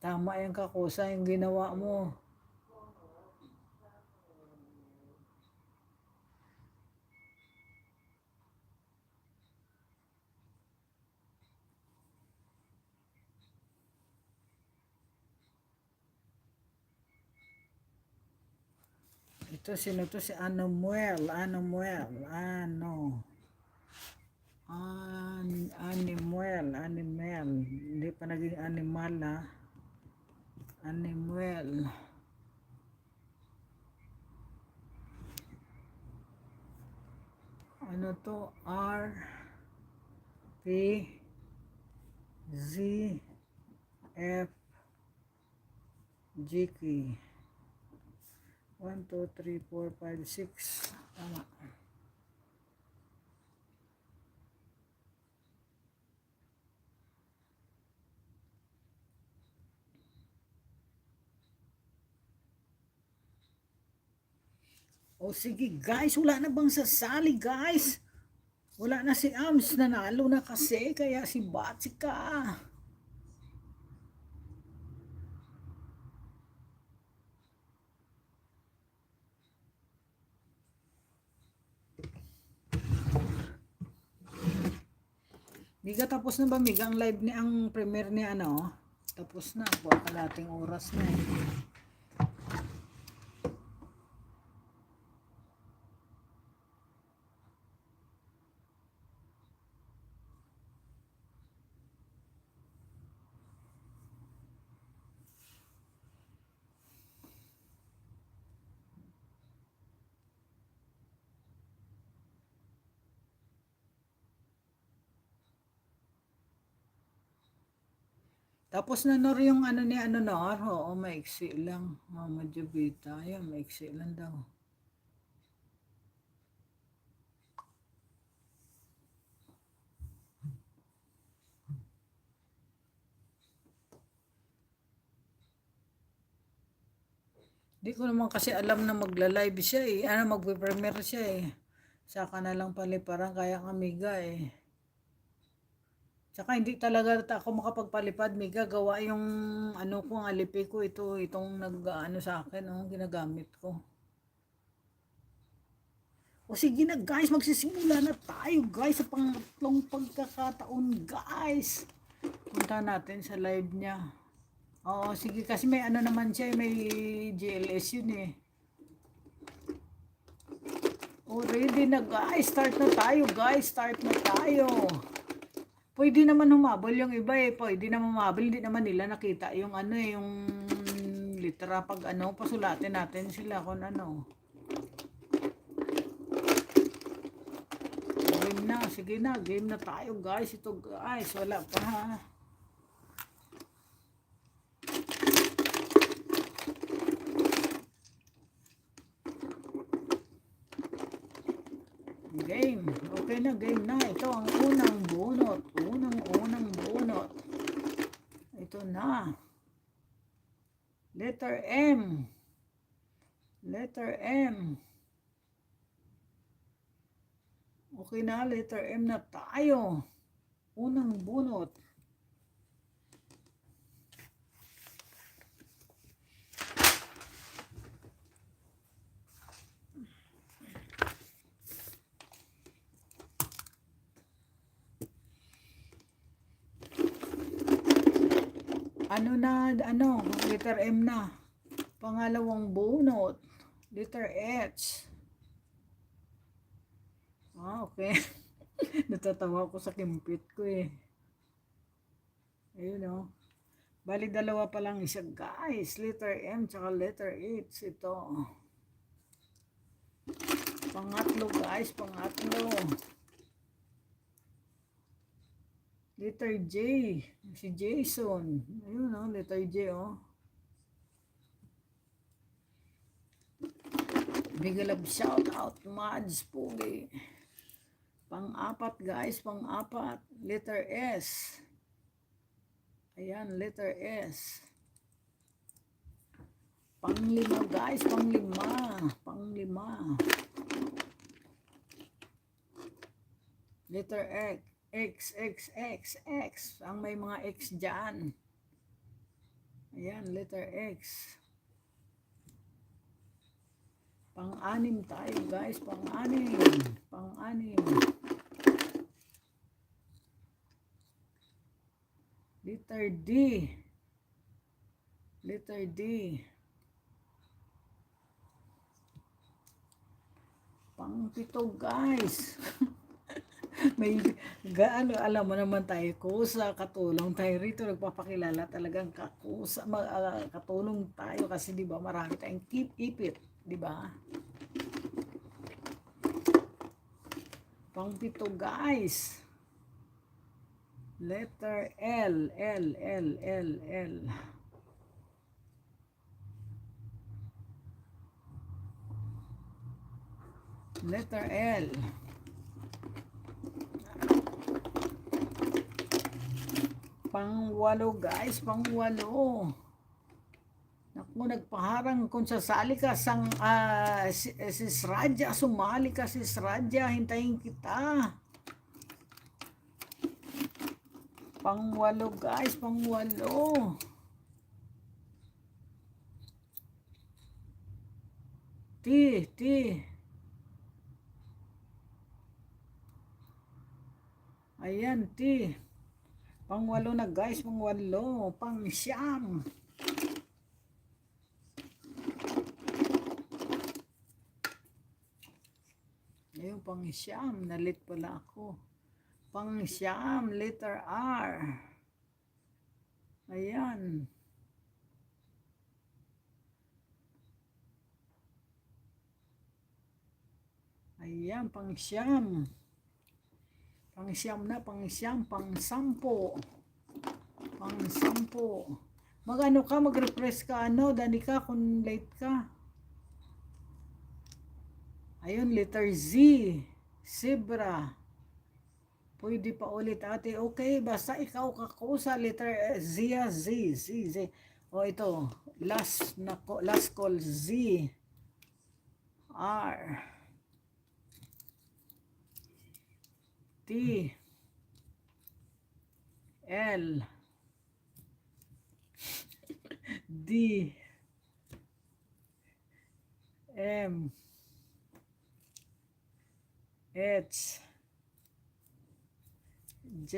Tama yung Kakusa, yung ginawa mo. Ito, sino to? Si Anuel. Animel. Hindi pa naging animal, ha? Animel. Ano to? R P Z F G K. 1, 2, 3, 4, 5, 6. Tama. O sige guys, wala na bang sasali guys? Wala na si Ams, nanalo na kasi, kaya si Batsika. Miga, tapos na ba Miga ang live ni ang premiere ni ano? Tapos na, buwan kalating oras na eh. Tapos na Nor yung ano ni ano Nor, oo maiksi lang. Mama Jubita, ayun maiksi lang daw. Di ko naman kasi alam na magla-live siya eh. Ano, magpe-premiere siya eh. Saka na lang paliparan kaya kamiga eh. Tsaka hindi talaga ako makapagpalipad, Miga. Gawa yung ano ko, ang alipi ko. Itong nag-ano sa akin, oh, ginagamit ko. O sige na guys, magsisimula na tayo guys sa pangatlong pagkakataon guys. Punta natin sa live niya. Oo, sige kasi may ano naman siya, may GLS yun eh. Oh, ready na guys, start na tayo. Pwede naman humabol yung iba eh, pwede naman humabol, hindi naman nila nakita yung ano eh, yung litera pag ano, pasulatin natin sila kung ano. Game na, sige na, game na tayo guys, ito guys, wala pa ha. Game. Okay na, game na. Ito ang unang bunot. Unang bunot. Ito na. Letter M. Letter M. Okay na, letter M na tayo. Unang bunot. Letter M na. Pangalawang bunot. Letter H. Okay. Natatawa ko sa kimpit ko eh. Ayun o. Bali dalawa pa lang isa guys. Letter M tsaka letter H. Ito. Pangatlo guys. Pangatlo. Letter J. Si Jason. Ayun o. Letter J o. Big love shout out. Mads Pugi. Pang-apat guys. Pang-apat. Letter S. Ayan, letter S. Panglima guys, panglima. Panglima. Letter X. Ang may mga X dyan. Ayan, letter X. Pang-anim tayo guys, pang-anim. Pang-anim. Letter D. Letter D. Pang-pito guys. May gaano, alam mo naman tayo, kusa, katulong tayo rito, nagpapakilala talagang kakusa, katulong tayo kasi di ba marami tayong ipit, di ba? Pang-pito guys. Letter L. Letter L. Pang-walo guys, pang-walo. Naku, nagpaharang kung sasali ka si Sradja, sumali ka si Sradja, hintayin kita. Pang-walo guys, pang-walo. T. Ayan, T. Pang-walo na guys, pang-walo. Pang-siyam. Ayun, pang-siyam. Nalit pala ako. Pang-siyam, letter R. Ayan. Ayan, pang-siyam. Pang-siyam na, pang-siyam, pang-sampo. Pang-sampo. Mag-ano ka, mag-refresh ka, Danica, kung late ka. Ayun, letter Z. Zebra. Pwede pa ulit ate. Okay, basta ikaw kakusa, letter Z. O ito, last call Z. R. T. L. D. M. H. J.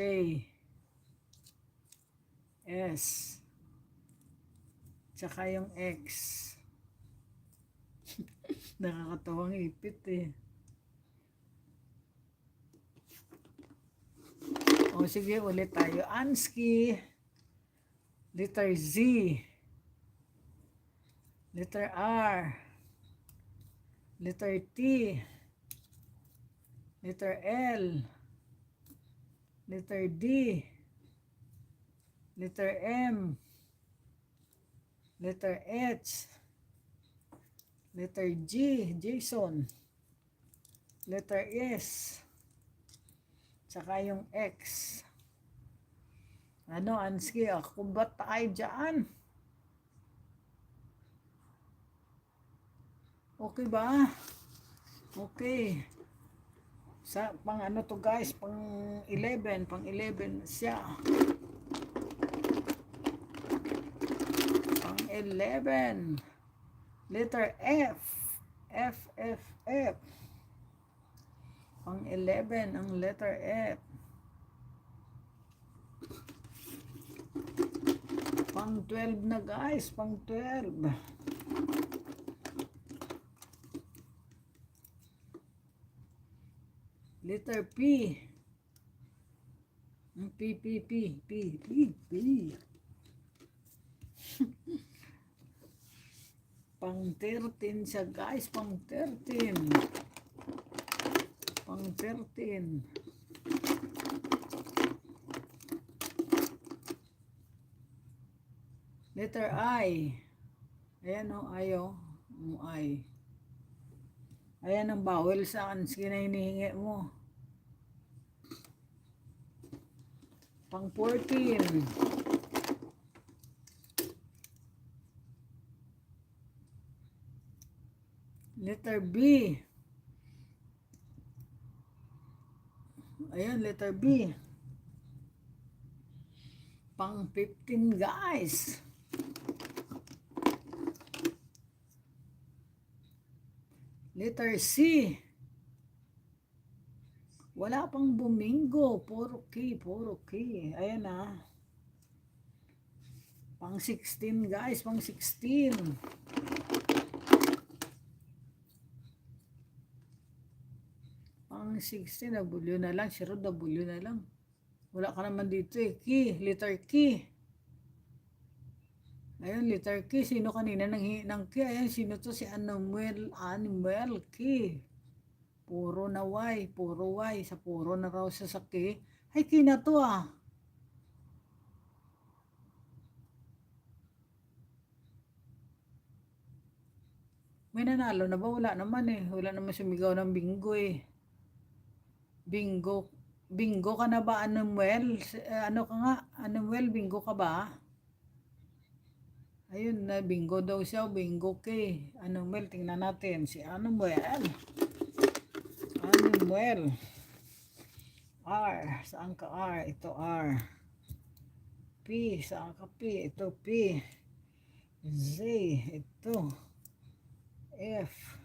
S. Tsaka yung X. Nakakatawang ipit eh. O sige, ulit tayo. Ansky. Letter Z. Letter R. Letter T. Letter L. Letter D. Letter M. Letter H. Letter G. Jason. Letter S. Tsaka yung X. Ansky, ako ba tayo dyan? Okay ba? Okay. Sa pang ano to guys, pang 11 siya. Pang 11. Letter F. F, F, F. Pang 11 ang letter F. Pang 12 na guys, pang 12. Letter P. P, P, P, P, P, P. Pang 13 siya guys, pang 13. Pang 13. Letter I. Ayan o, ayo. I. Ayan ang bawal saan na hinihingi mo. Pang 14. Letter B. Ayan, letter B. Pang 15 guys. Letter C. Wala pang bumingo. Puro K, puro K. Ayan na. Pang 16 guys, pang 16. Pang 16, W na lang. Siro, W na lang. Wala ka naman dito eh. Key, letter key. Ayun, letter key. Sino kanina nanghingi ng key? Ayun, sino to? Si Anuel key. Puro na Y, puro Y. Sa puro na raw siya sa key. Ay, key na to ah. May nanalo na ba? Wala naman eh. Wala naman sumigaw ng bingo eh. Bingo. Bingo ka na ba, Anuel? Ano ka nga? Anuel, bingo ka ba? Ayun na, bingo daw siya. Bingo kay. Anuel, tingnan natin. Si Anuel. Anuel. R. Saan ka R? Ito R. P. Saan ka P? Ito P. Z. Ito. F.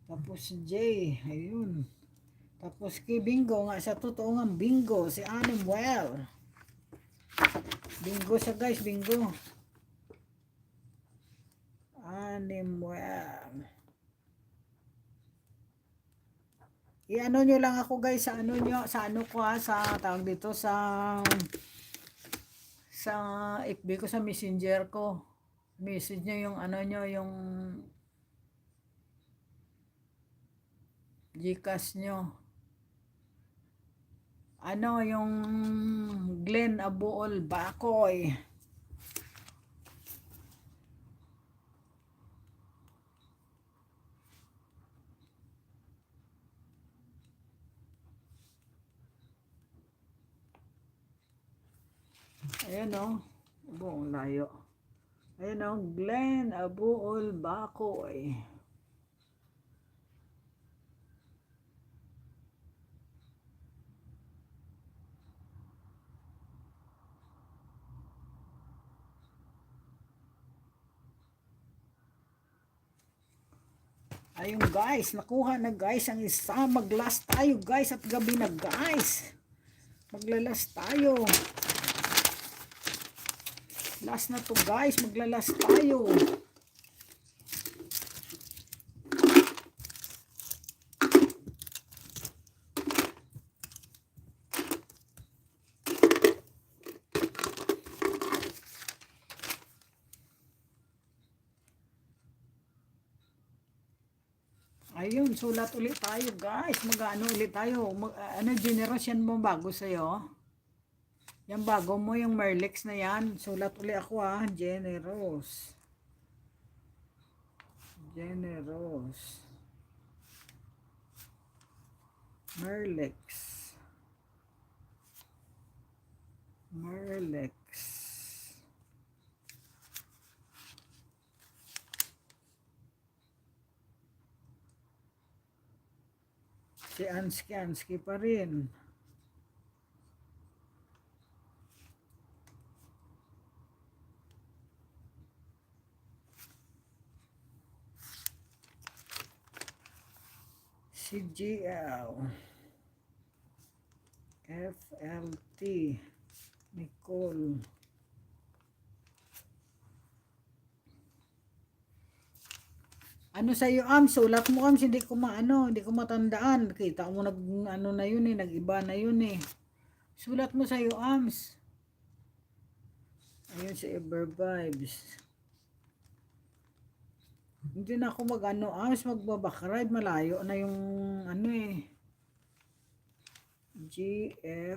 Tapos J. Ayun. Tapos kay bingo nga sa totoo nga bingo. Si Anuel. Bingo siya guys. Bingo. Anuel. I-ano nyo lang ako guys sa ano nyo, sa ano ko ha, sa tawag dito sa FB ko, sa messenger ko. Message nyo yung ano nyo, yung Gcash nyo. Ano yung Glenn Abuol Bacoy. Ayan o. Buong layo. Ayan o. Glenn Abuol Bacoy. Ayun guys. Nakuha na guys ang isa. Mag-last tayo guys. At gabi na guys. Maglalas tayo. Last na to guys, maglalas tayo. Ayun, sulat ulit tayo guys. Mag-ano ulit tayo. Ano generation mo bago sa'yo? Yan bago mo, yung Merlex na yan. Sulat ulit ako ah. Generous. Generous. Merlex. Merlex. Si Ansky pa rin. Si GL. FLT. Nicole. Ano sa iyo, Ams? Sulat mo, Ams. Hindi ko hindi ko matandaan. Kita mo ano na yun eh, nag-iba na yun eh. Sulat mo sa iyo, Ams. Ayun si Ever Vibes. Hindi na ako Ams, magbabakride. Malayo na yung ano eh. GFHERI.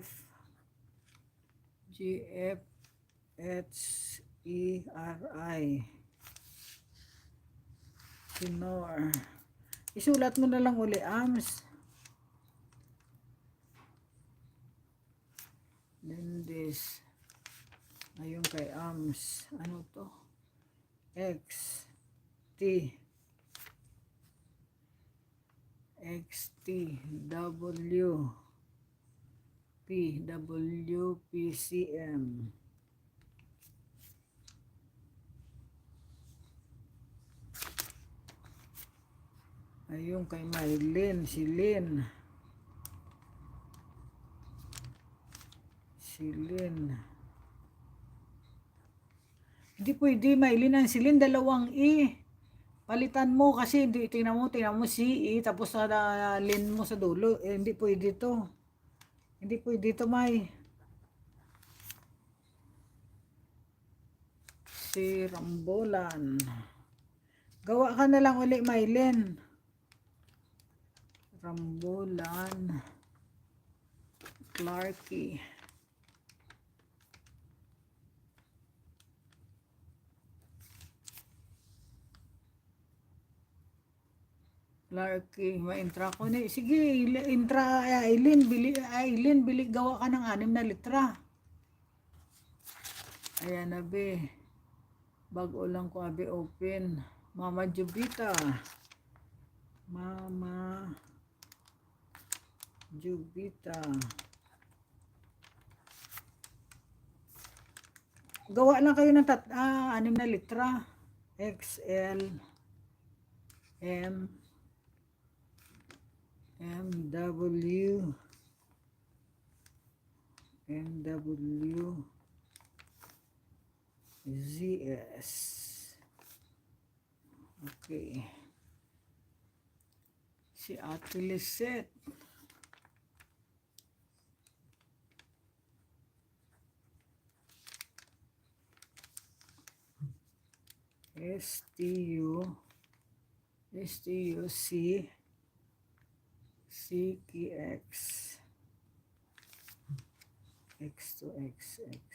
Sinor. Isulat mo na lang uli, Ams. Lindis. Ayun kay Ams. Ano to? X. T. XT. W. P. W. PCM. Ayun kay Maylin, si Lynn. Si Lynn. Hindi pwede, Maylin ang si Lynn, dalawang E. Palitan mo kasi tingnan mo si E, tapos sa Lynn mo sa dulo. Eh, hindi pwede to. Hindi pwede to, May. Si Rambolan. Gawa ka na lang uli, Maylin. Rambolan Clarky. Clarky, ma-intra ko ni. Sige, intra Aileen, bili gawa ka ng 6 na litra. Ayan na be. Bago lang ko abi open. Mama Jubita. Mama Jubita. Gawa lang kayo ng 6 na litra. XL MW ZS. Okay. Si Ate Lisette. STUC CKX X to XX.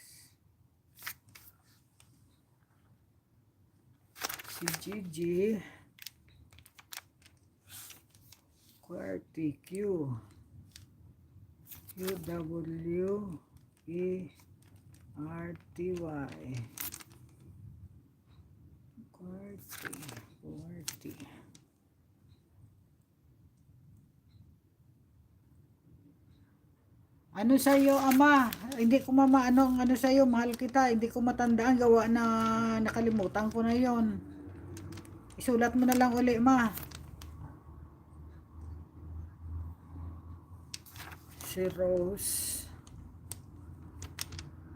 Si GG QWERTY QWERTY. Ano sa iyo, ama? Hindi ko ano sa iyo, mahal kita. Hindi ko matandaan, gawa na nakalimutan ko na 'yon. Isulat mo na lang uli, ma. Si Rose.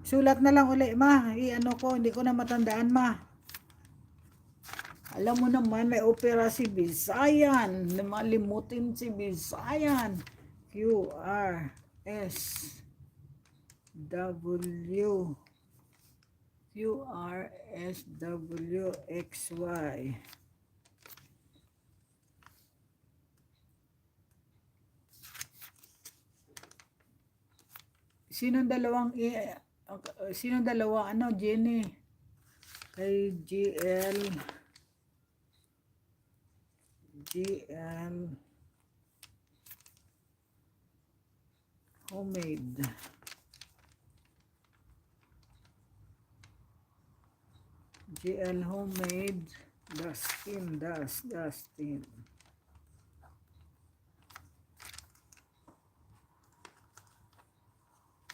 Sulat na lang uli, ma. Ano ko, hindi ko na matandaan, ma. Alam mo naman, may opera si Bisayan. Malimutin si Bisayan. QRSWXY. Sinong dalawa, Jenny? Kay GL Homemade. GL Homemade. Dustin.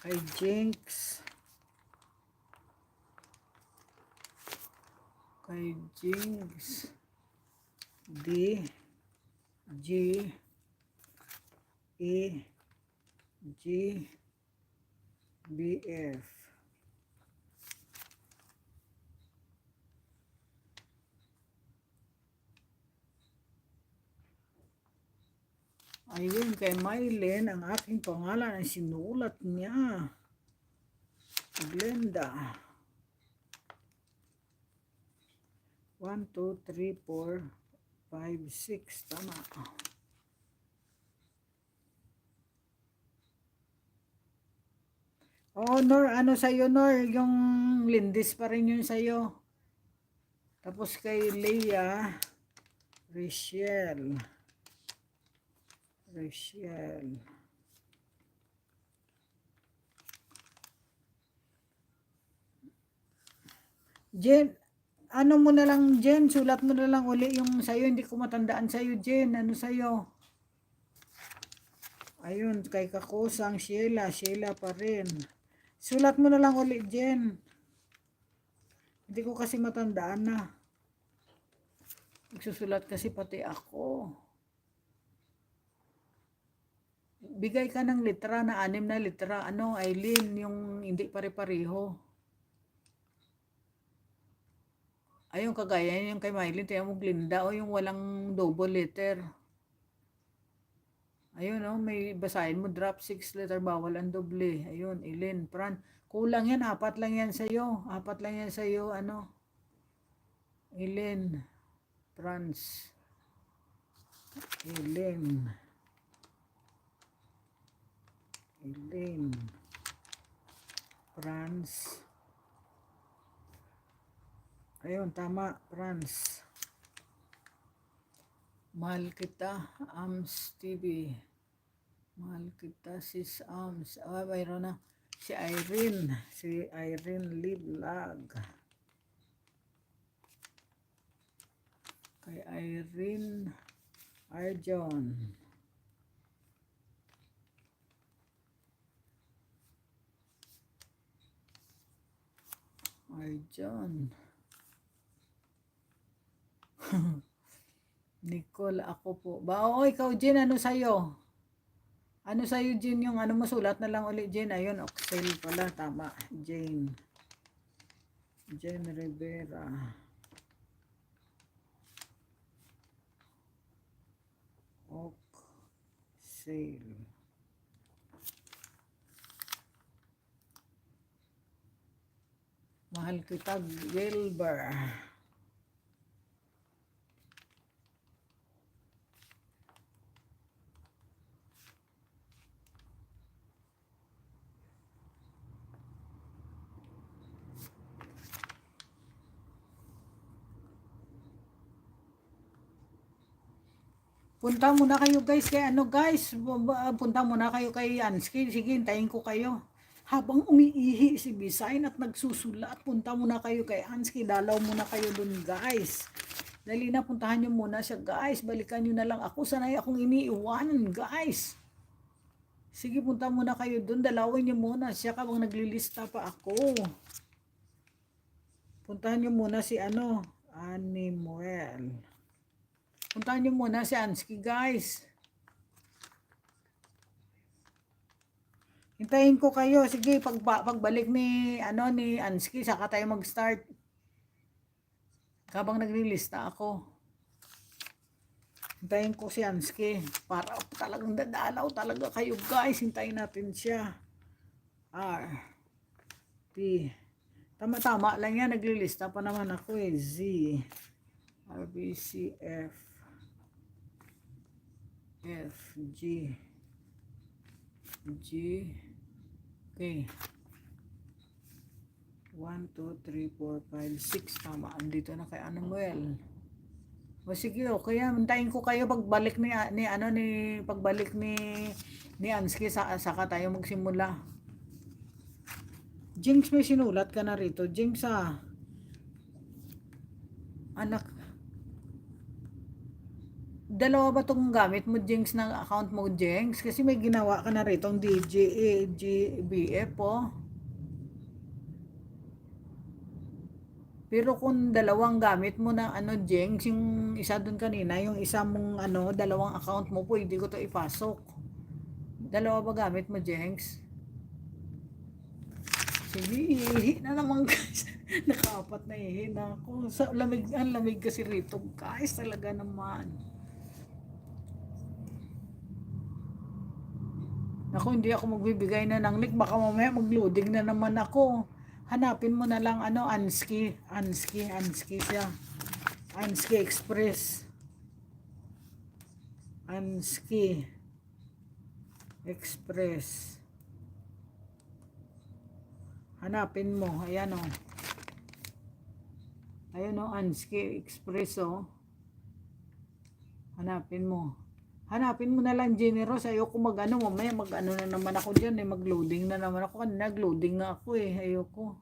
Kay Jinx. Kay Jinx. D. G. E. G. B. F. Ayun, kay Mylene, ang aking pangalan ay sinulat niya. Glenda. 1, 2, 3, 4, 5, 6. Tama. Oh, Nor, ano sa'yo, Nor? Yung Lindis pa rin yun sa'yo. Tapos kay Leah, Rachel. Jen, ano mo na lang, Jen, sulat mo na lang uli yung sa'yo. Hindi ko matandaan sa'yo, Jen. Ano sa'yo? Ayun, kay Kakusang, Sheila pa rin. Sulat mo na lang uli, Jen. Hindi ko kasi matandaan na. Magsusulat kasi pati ako. Bigay ka ng litra na 6 na litra. Ano, Eileen, yung hindi pare-pareho. Ayun, kagaya yung kay Mylene, tiyan mo Glinda, o yung walang double letter. Ayun, oh, may basahin mo, drop 6 letter, bawal ang doble. Ayun, Eileen, Fran. Kulang yan, 4 lang yan sa'yo. 4 lang yan sa'yo, ano. Eileen, Franz. Eileen, Franz. Ayun, tama, Franz. Mahal kita, Ams TV. Mahal kita, sis Ams. Ah, mayroon na. Si Irene Liblog. Kay Irene Arjon. Nicole, ako po. O, ikaw, Jen, ano sa'yo? Ano sa'yo, Jen, yung ano mo, sulat na lang ulit, Jen. Ayun, Oxel pala, tama. Jane Rivera. Oxel. Mahal kita, Wilbur. Punta muna kayo guys kay ano guys, punta muna kayo kay Ansky. Sige, hintayin ko kayo. Habang umiihi si Bisain at nagsusulat, punta muna kayo kay Ansky. Dalaw muna kayo dun guys. Dali na, puntahan nyo muna siya guys. Balikan nyo na lang ako. Sanay akong iniiwanan guys. Sige, punta muna kayo dun. Dalawin nyo muna siya kabang naglilista pa ako. Puntahan nyo muna si ano, Animuel. Puntahan nyo muna si Ansky, guys. Hintayin ko kayo. Sige, pagbalik ni Ansky, saka tayo mag-start. Habang naglilista ako. Hintayin ko si Ansky. Para talagang dadalaw talaga kayo, guys. Hintayin natin siya. R. P. Tama-tama lang yan. Naglilista pa naman ako eh. Z. R, B, C, F. F, G, okay. 1, 2, 3, 4, 5, 6. Tama, andito na kay Anuel. O sige, okay yan. Hintayin ko kayo pagbalik ni Ansky, saka tayo magsimula. Jinx, may sinulat ka na rito. Jinx, anak. Dalawa ba tong gamit mo, Jengs, ng account mo, Jengs? Kasi may ginawa ka na rito, GBF, po. Pero kung dalawang gamit mo na ano, Jengs, yung isa dun kanina, yung isa mong ano, dalawang account mo, pwede ko to ipasok. Dalawa ba gamit mo, Jengs? Sige, ihi na naman, guys. Nakaapat na ihi na ako. Sa lamig, ang lamig kasi rito, guys. Talaga naman. Naku, hindi ako magbibigay na ng link. Baka mamaya mag-loading na naman ako. Hanapin mo na lang ano, Anski siya. Anski Express. Anski Express. Hanapin mo. Ayan o. Ayan o, Anski Express o. Hanapin mo. Hanapin mo na lang, Generous. Ayoko mag-ano. Mamaya mag-ano na naman ako dyan. Mag-loading na naman ako. Kanina nag-loading nga ako eh. Ayoko.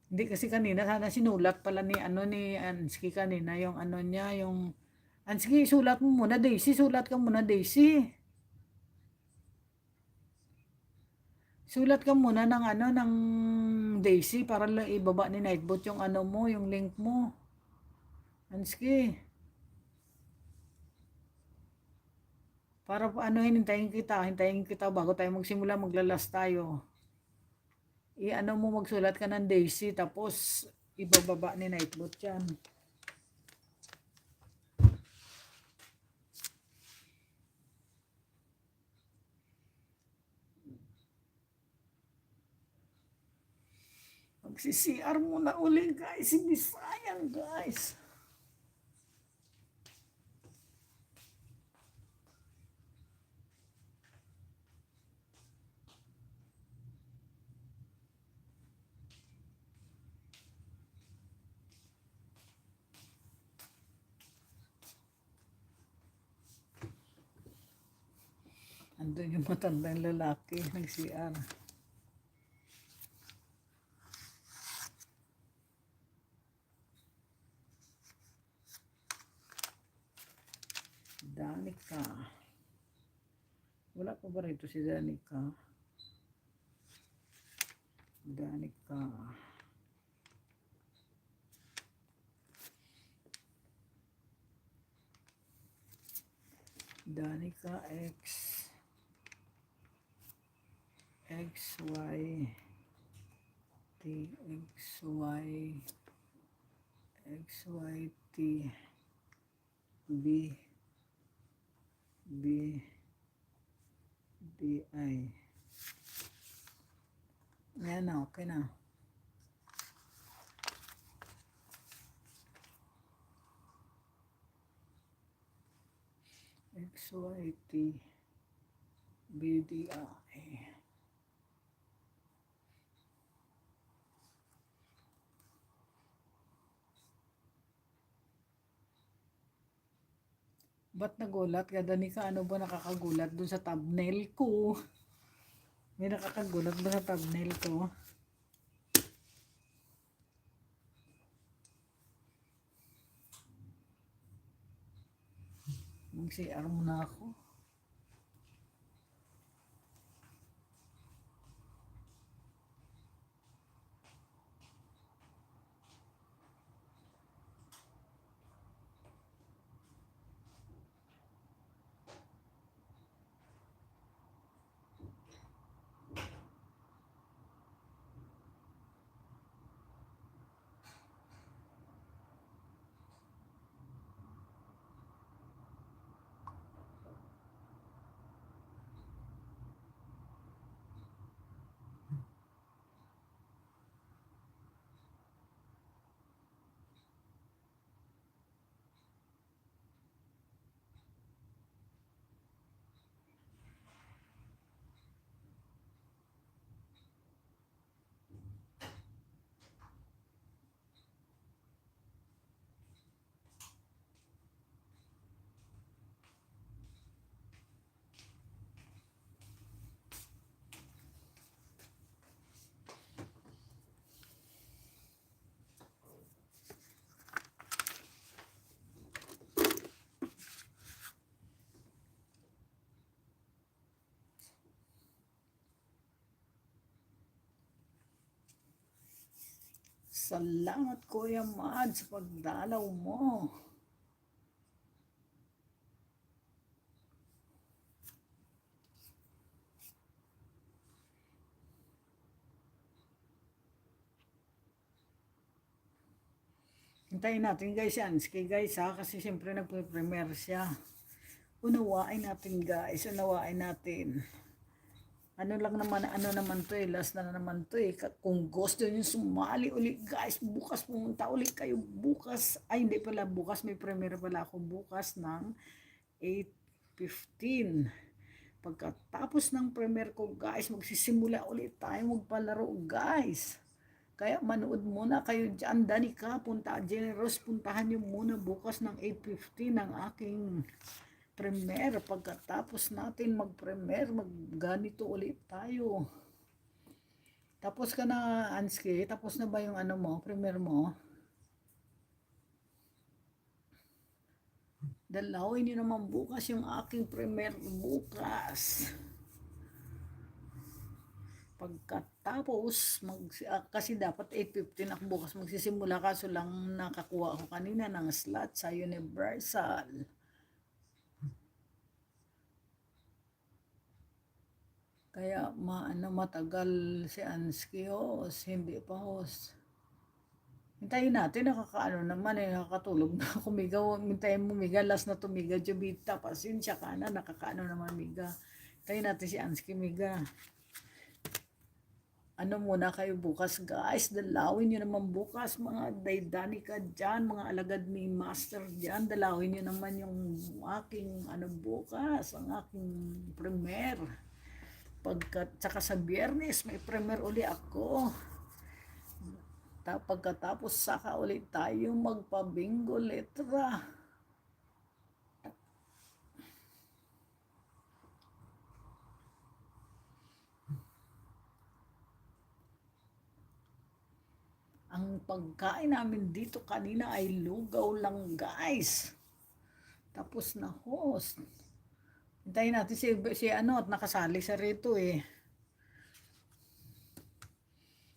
Hindi kasi kanina sana sinulat pala ni ano ni Anski kanina yung ano niya yung Anski, sulat mo muna Daisy, sulat ka muna Daisy. Sulat ka muna ng ano ng Daisy para lang ibaba ni Nightbot yung ano mo, yung link mo. Anski. Para ano hintayin kita bago tayo magsimula, maglalas tayo. I-ano mo magsulat ka ng Daisy tapos ibababa ni Nightbot yan. Magsi-CR muna uli guys. Hindi sayang guys. Andun yung matandang lalaki nag-CR. Danica. Wala pa ba rito si Danica? Danica. Danica XY XYT BI. Yan na, okay na. XYT BDI. Ba't nagulat ka, Danica? Ano ba nakakagulat dun sa thumbnail ko? May nakakagulat ba sa thumbnail ko? Mag-CR muna ako. Salamat Kuya Mad sa pagdalaw mo. Hintayin natin guys yan. Sige guys ha, kasi siyempre nagpe-premiere siya. Unawain natin guys, unawain natin. Ano naman to eh, last na naman to eh. Kung gusto nyo sumali ulit guys, bukas pumunta ulit kayo bukas. Ay hindi pala bukas, may premiere pala ako bukas ng 8:15. Pagkatapos ng premiere ko guys, magsisimula ulit tayo magpalaro guys. Kaya manood muna kayo dyan. Danica, Generous, puntahan nyo muna bukas ng 8:15 ng aking premiere. Pagkatapos natin mag-premiere, ganito ulit tayo. Tapos ka na, Anski? Tapos na ba yung ano mo, premiere mo? Dalawin nyo naman bukas yung aking premiere bukas. Pagkatapos, kasi dapat 8:15 ako bukas magsisimula, kaso lang nakakuha ako kanina ng slot sa Universal. Kaya matagal si Anski host, hindi pa host. Hintayin natin, nakakaano naman eh, nakakatulog na kumigaw. Hintayin mo miga, last na tumiga, Jubita, pasensya ka na, nakakaano naman miga. Hintayin natin si Anski miga. Ano muna kayo bukas guys, dalawin nyo naman bukas mga Danica dyan, mga alagad ni Master dyan, dalawin nyo naman yung aking ano bukas, ang aking premiere. Tsaka sa Biyernes may premiere uli ako. Pagkatapos saka ulit tayo magpabingo letra. Ang pagkain namin dito kanina ay lugaw lang guys. Tapos na host. Hintayin natin si ano at nakasali sa rito eh.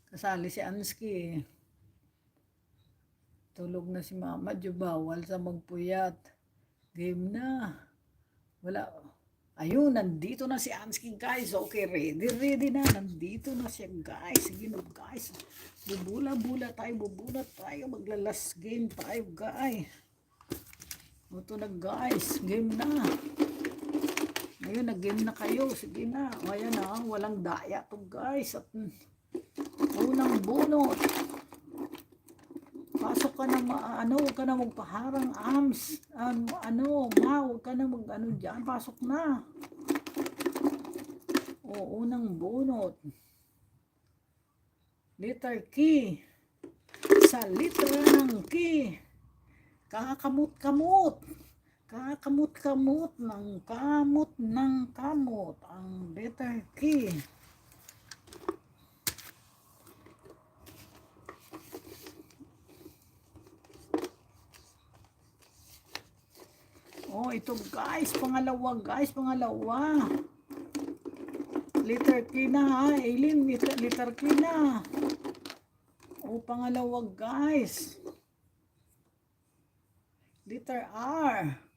Kasali si Anski eh. Tulog na si Mama, bawal sa magpuyat. Game na. Wala. Ayun, nandito na si Anski guys. Okay, ready na. Nandito na siya guys. Sige na guys. Bubula tayo. Maglalas game tayo guys. Ito na guys. Game na. Ayun, nag-game na kayo. Sige na. Ayan na. Walang daya to guys. At unang bunot. Pasok ka na, huwag ka na magpaharang arms. Huwag ka na dyan. Pasok na. O, unang bunot. Letter key. Sa litra ng key. Kakamot-kamot ng kamot. Ang letter key. Oh, ito guys, pangalawa. Letter K na ha, Aileen, letter K na. Oh, pangalawa guys. Letter R.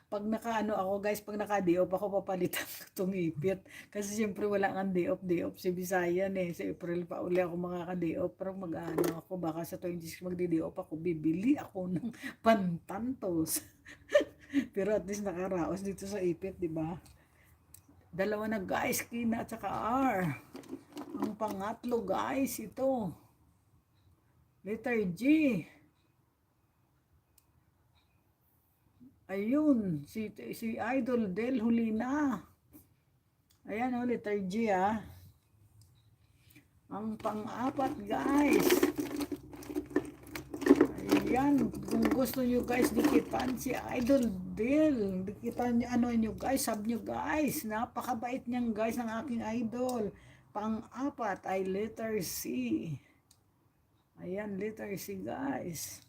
Pag naka-ano ako guys, pag naka-day-off ako, papalitan ko itong ipit. Kasi siyempre wala kang day-off si Bisayan eh. Sa April pa uli ako makaka-day-off. Pero mag-ano ako, baka sa 26 magdi-day-off ako, bibili ako ng pantantos. Pero at least nakaraos dito sa ipit, di ba? Dalawa na guys, Kina at saka R. Ang pangatlo guys, ito. Letter G. Ayun, si Idol Del huli na. Ayan o, letter G ah. Ang pang-apat guys. Ayan, kung gusto nyo guys, dikitan si Idol Del. Dikitan nyo guys, sub nyo guys. Napakabait niyang guys ng aking idol. Pang-apat ay letter C. Ayan, letter C guys.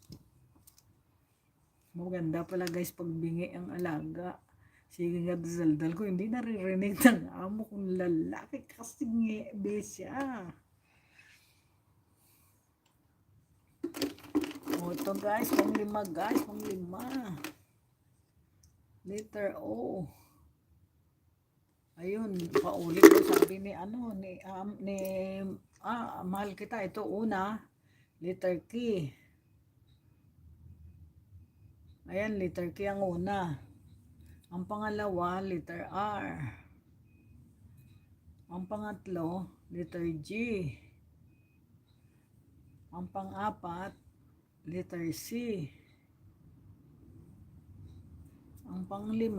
Maganda pala guys pag bingi ang alaga. Sige nga daldal ko, hindi naririnig ng amo kong lalaki kasi ngebe siya. O, ito guys, pang 5 guys, pang 5. Letter O. Ayun, paulit ko sabi ni mahal kita. Ito una, letter K. Ayan, letter K ang una. Ang pangalawa, letter R. Ang pangatlo, letter G. Ang pang-apat, letter C. Ang pang-5,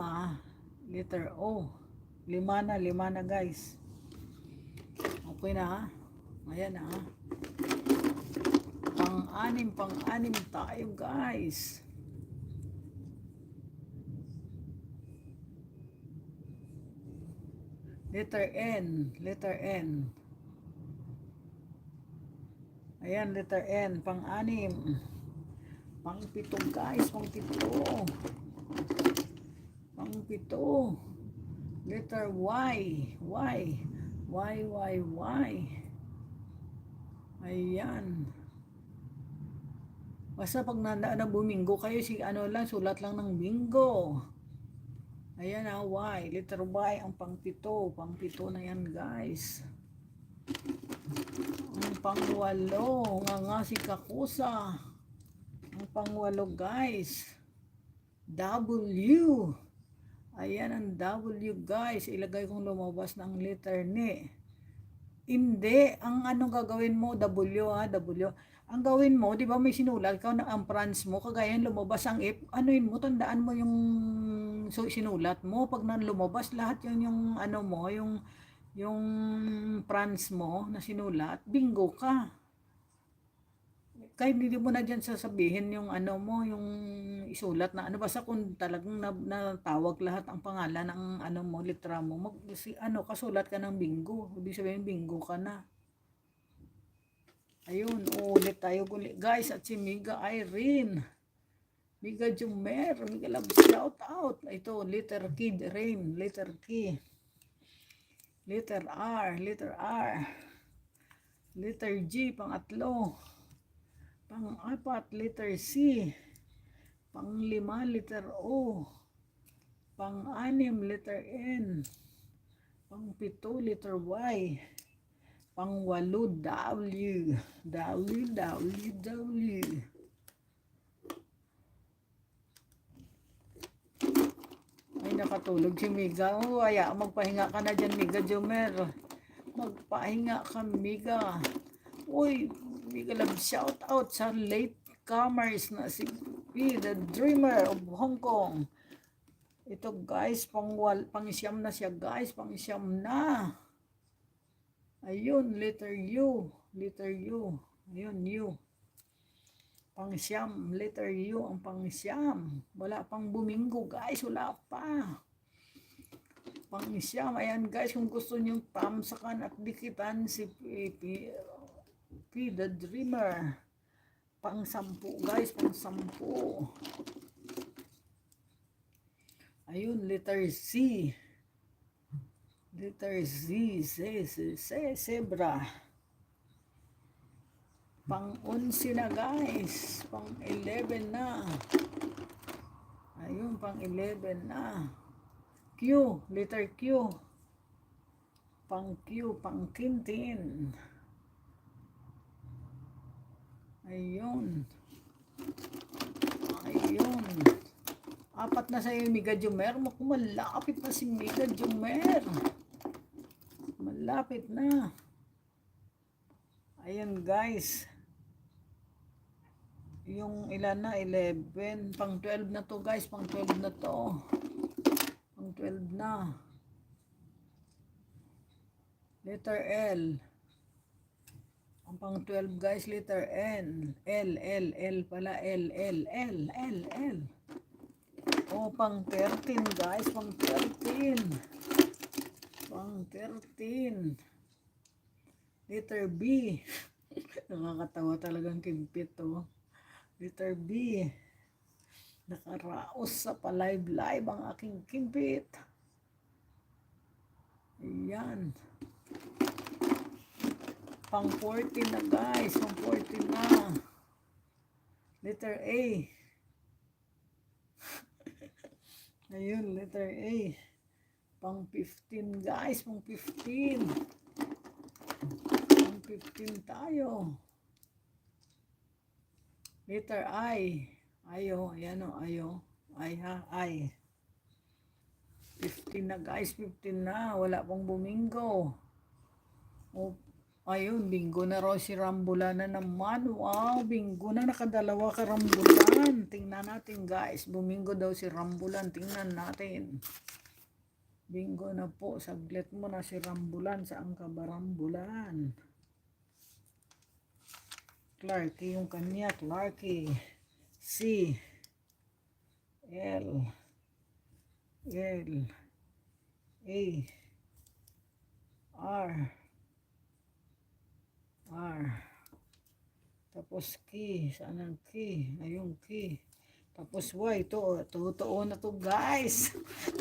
letter O. 5 na guys. Okay na. Ayan na. Pang-anim tayo guys. Letter N. Ayan, letter N, pang-6. Pang-7 guys, pang-7. Letter Y. Ayan. Basta pag na bumingo kayo, sulat lang ng bingo. Ayan Y. Letter Y ang pang-7. Pang-7 na yan guys. Ang pang-8, nga si Kakusa. Ang pang-8 guys, W. Ayan ang W guys. Ilagay kong lumabas ng letter ni. Hindi, ang gagawin mo, W. Ang gawin mo, di ba may sinulat ka na ang France mo, kagaya lumabas ang F, tandaan mo yung sinulat mo. Pag lumabas lahat yung yung France mo na sinulat, bingo ka. Kahit hindi mo na dyan sasabihin yung yung isulat na basta kung talagang natawag lahat ang pangalan ng mo, litra mo, kasulat ka ng bingo. Ibig sabihin bingo ka na. Ayun, ulit tayo guys, at si Miga Irene, Miga Jumer, Miga Love, shout out. Ito, letter K, Rain, letter K. Letter R. Letter G, pang-8. Pang-4, letter C. Pang-5, letter O. Pang-6, letter N. Pang-7, letter Y. Pang-8, W. Ay, nakatulog si Miga. Magpahinga ka na dyan, Miga Jomer. Magpahinga ka, Miga. Uy, Miga Love, shout out sa late comers na si P, the Dreamer of Hong Kong. Ito guys, pang-siyam na siya guys, pang-siyam na. Ayun, letter U. Ayun, U. Pang-siyam, letter U ang pang-siyam. Wala pang bumingo guys, wala pa. Pang-siyam, ayan guys, kung gusto nyo tamsakan at dikitan si P, the Dreamer. Pang-10 guys, pang-10. Ayun, letter Z. Zebra. Pang-11 na guys. Pang-11 na. Ayun, pang-11 na. Q, letter Q. Pang-Q, pang-15. Ayun. 4 na sa'yo, Miga Jumer. Malapit na si Miga Jumer. Malapit na. Ayan guys. Yung ilan na, 11. Pang-12 na to guys. Pang-12 na to. Pang-12 na. Letter L. Ang pang-12 guys, letter N. L pala. L. O, pang-13 guys. Pang-13. Letter B. Nakakatawa talagang kimpit to. Letter B. Nakaraos sa pa-live ang aking kimpit. Ayan. Pang-14 na guys. Pang-14 na. Letter A. Ayun, letter A. Pang 15 guys, pang 15. Pang 15 tayo. Letter I. Ayo, ayan o, ayo. Ay ha, ay. 15 na guys, 15 na. Wala pang bumingo. O, ayun, bingo na raw si Rambulan na naman. Wow, bingo na, nakadalawa ka Rambulan. Tingnan natin guys, bumingo daw si Rambulan. Tingnan natin. Bingo na po, saglit mo na si Rambulan. Saan ka ba Rambulan? Clarky yung kanya, Clarky. C. L. L. A. R. R. Tapos key. Saan ang key? Ayun key. Tapos Y. Totoo na to guys.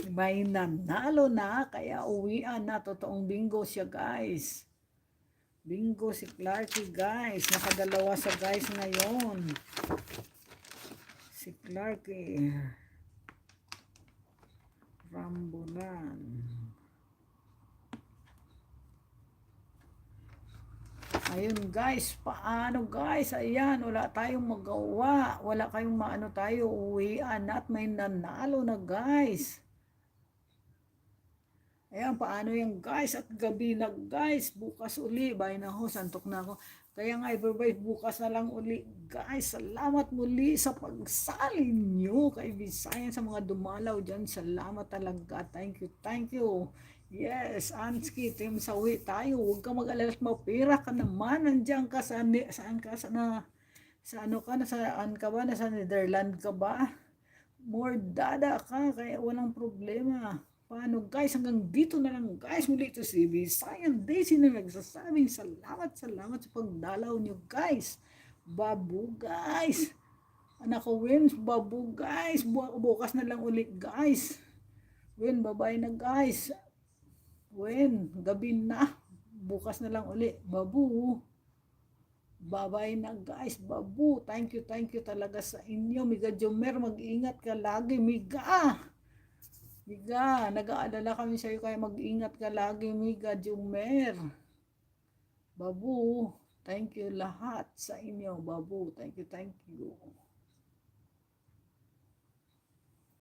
May nanalo na. Kaya uwian na. Totoong bingo siya guys. Bingo si Clarky guys. Nakadalawa sa guys ngayon. Si Clarky. Rambulan. Ayun guys, paano guys? Ayan, wala tayong magawa. Wala kayong maano tayo, uwian at may nanalo na guys. Ayan, paano yan guys? At gabi na guys, bukas uli. Bye na ho, santok na ako. Kaya nga, everybody, bukas na lang uli. Guys, salamat muli sa pagsali nyo kay Visayan sa mga dumalaw dyan. Salamat talaga. Thank you, thank you. Yes, Anski, Team Sawi tayo. Huwag ka mag-alala, mapira ka naman. Nandiyan ka saan ka, sa ano ka, nasaan ka ba? Nasa Netherlands ka ba? More dada ka, kaya walang problema. Paano guys, hanggang dito na lang guys. Muli ito si Visayan Daisy na nagsasabing salamat sa pagdalaw nyo guys. Babu guys. Anak ko wins, babu guys. Bukas na lang ulit guys. Win, bye-bye na guys. Win, gabi na. Bukas na lang ulit. Babu. Bye-bye na guys. Babu. Thank you talaga sa inyo. Miga Jomer, mag-ingat ka lagi. Miga, nag-aalala kami sa iyo kaya mag-ingat ka lagi, Miga Jomer. Babu, thank you lahat sa inyo. Babu, thank you.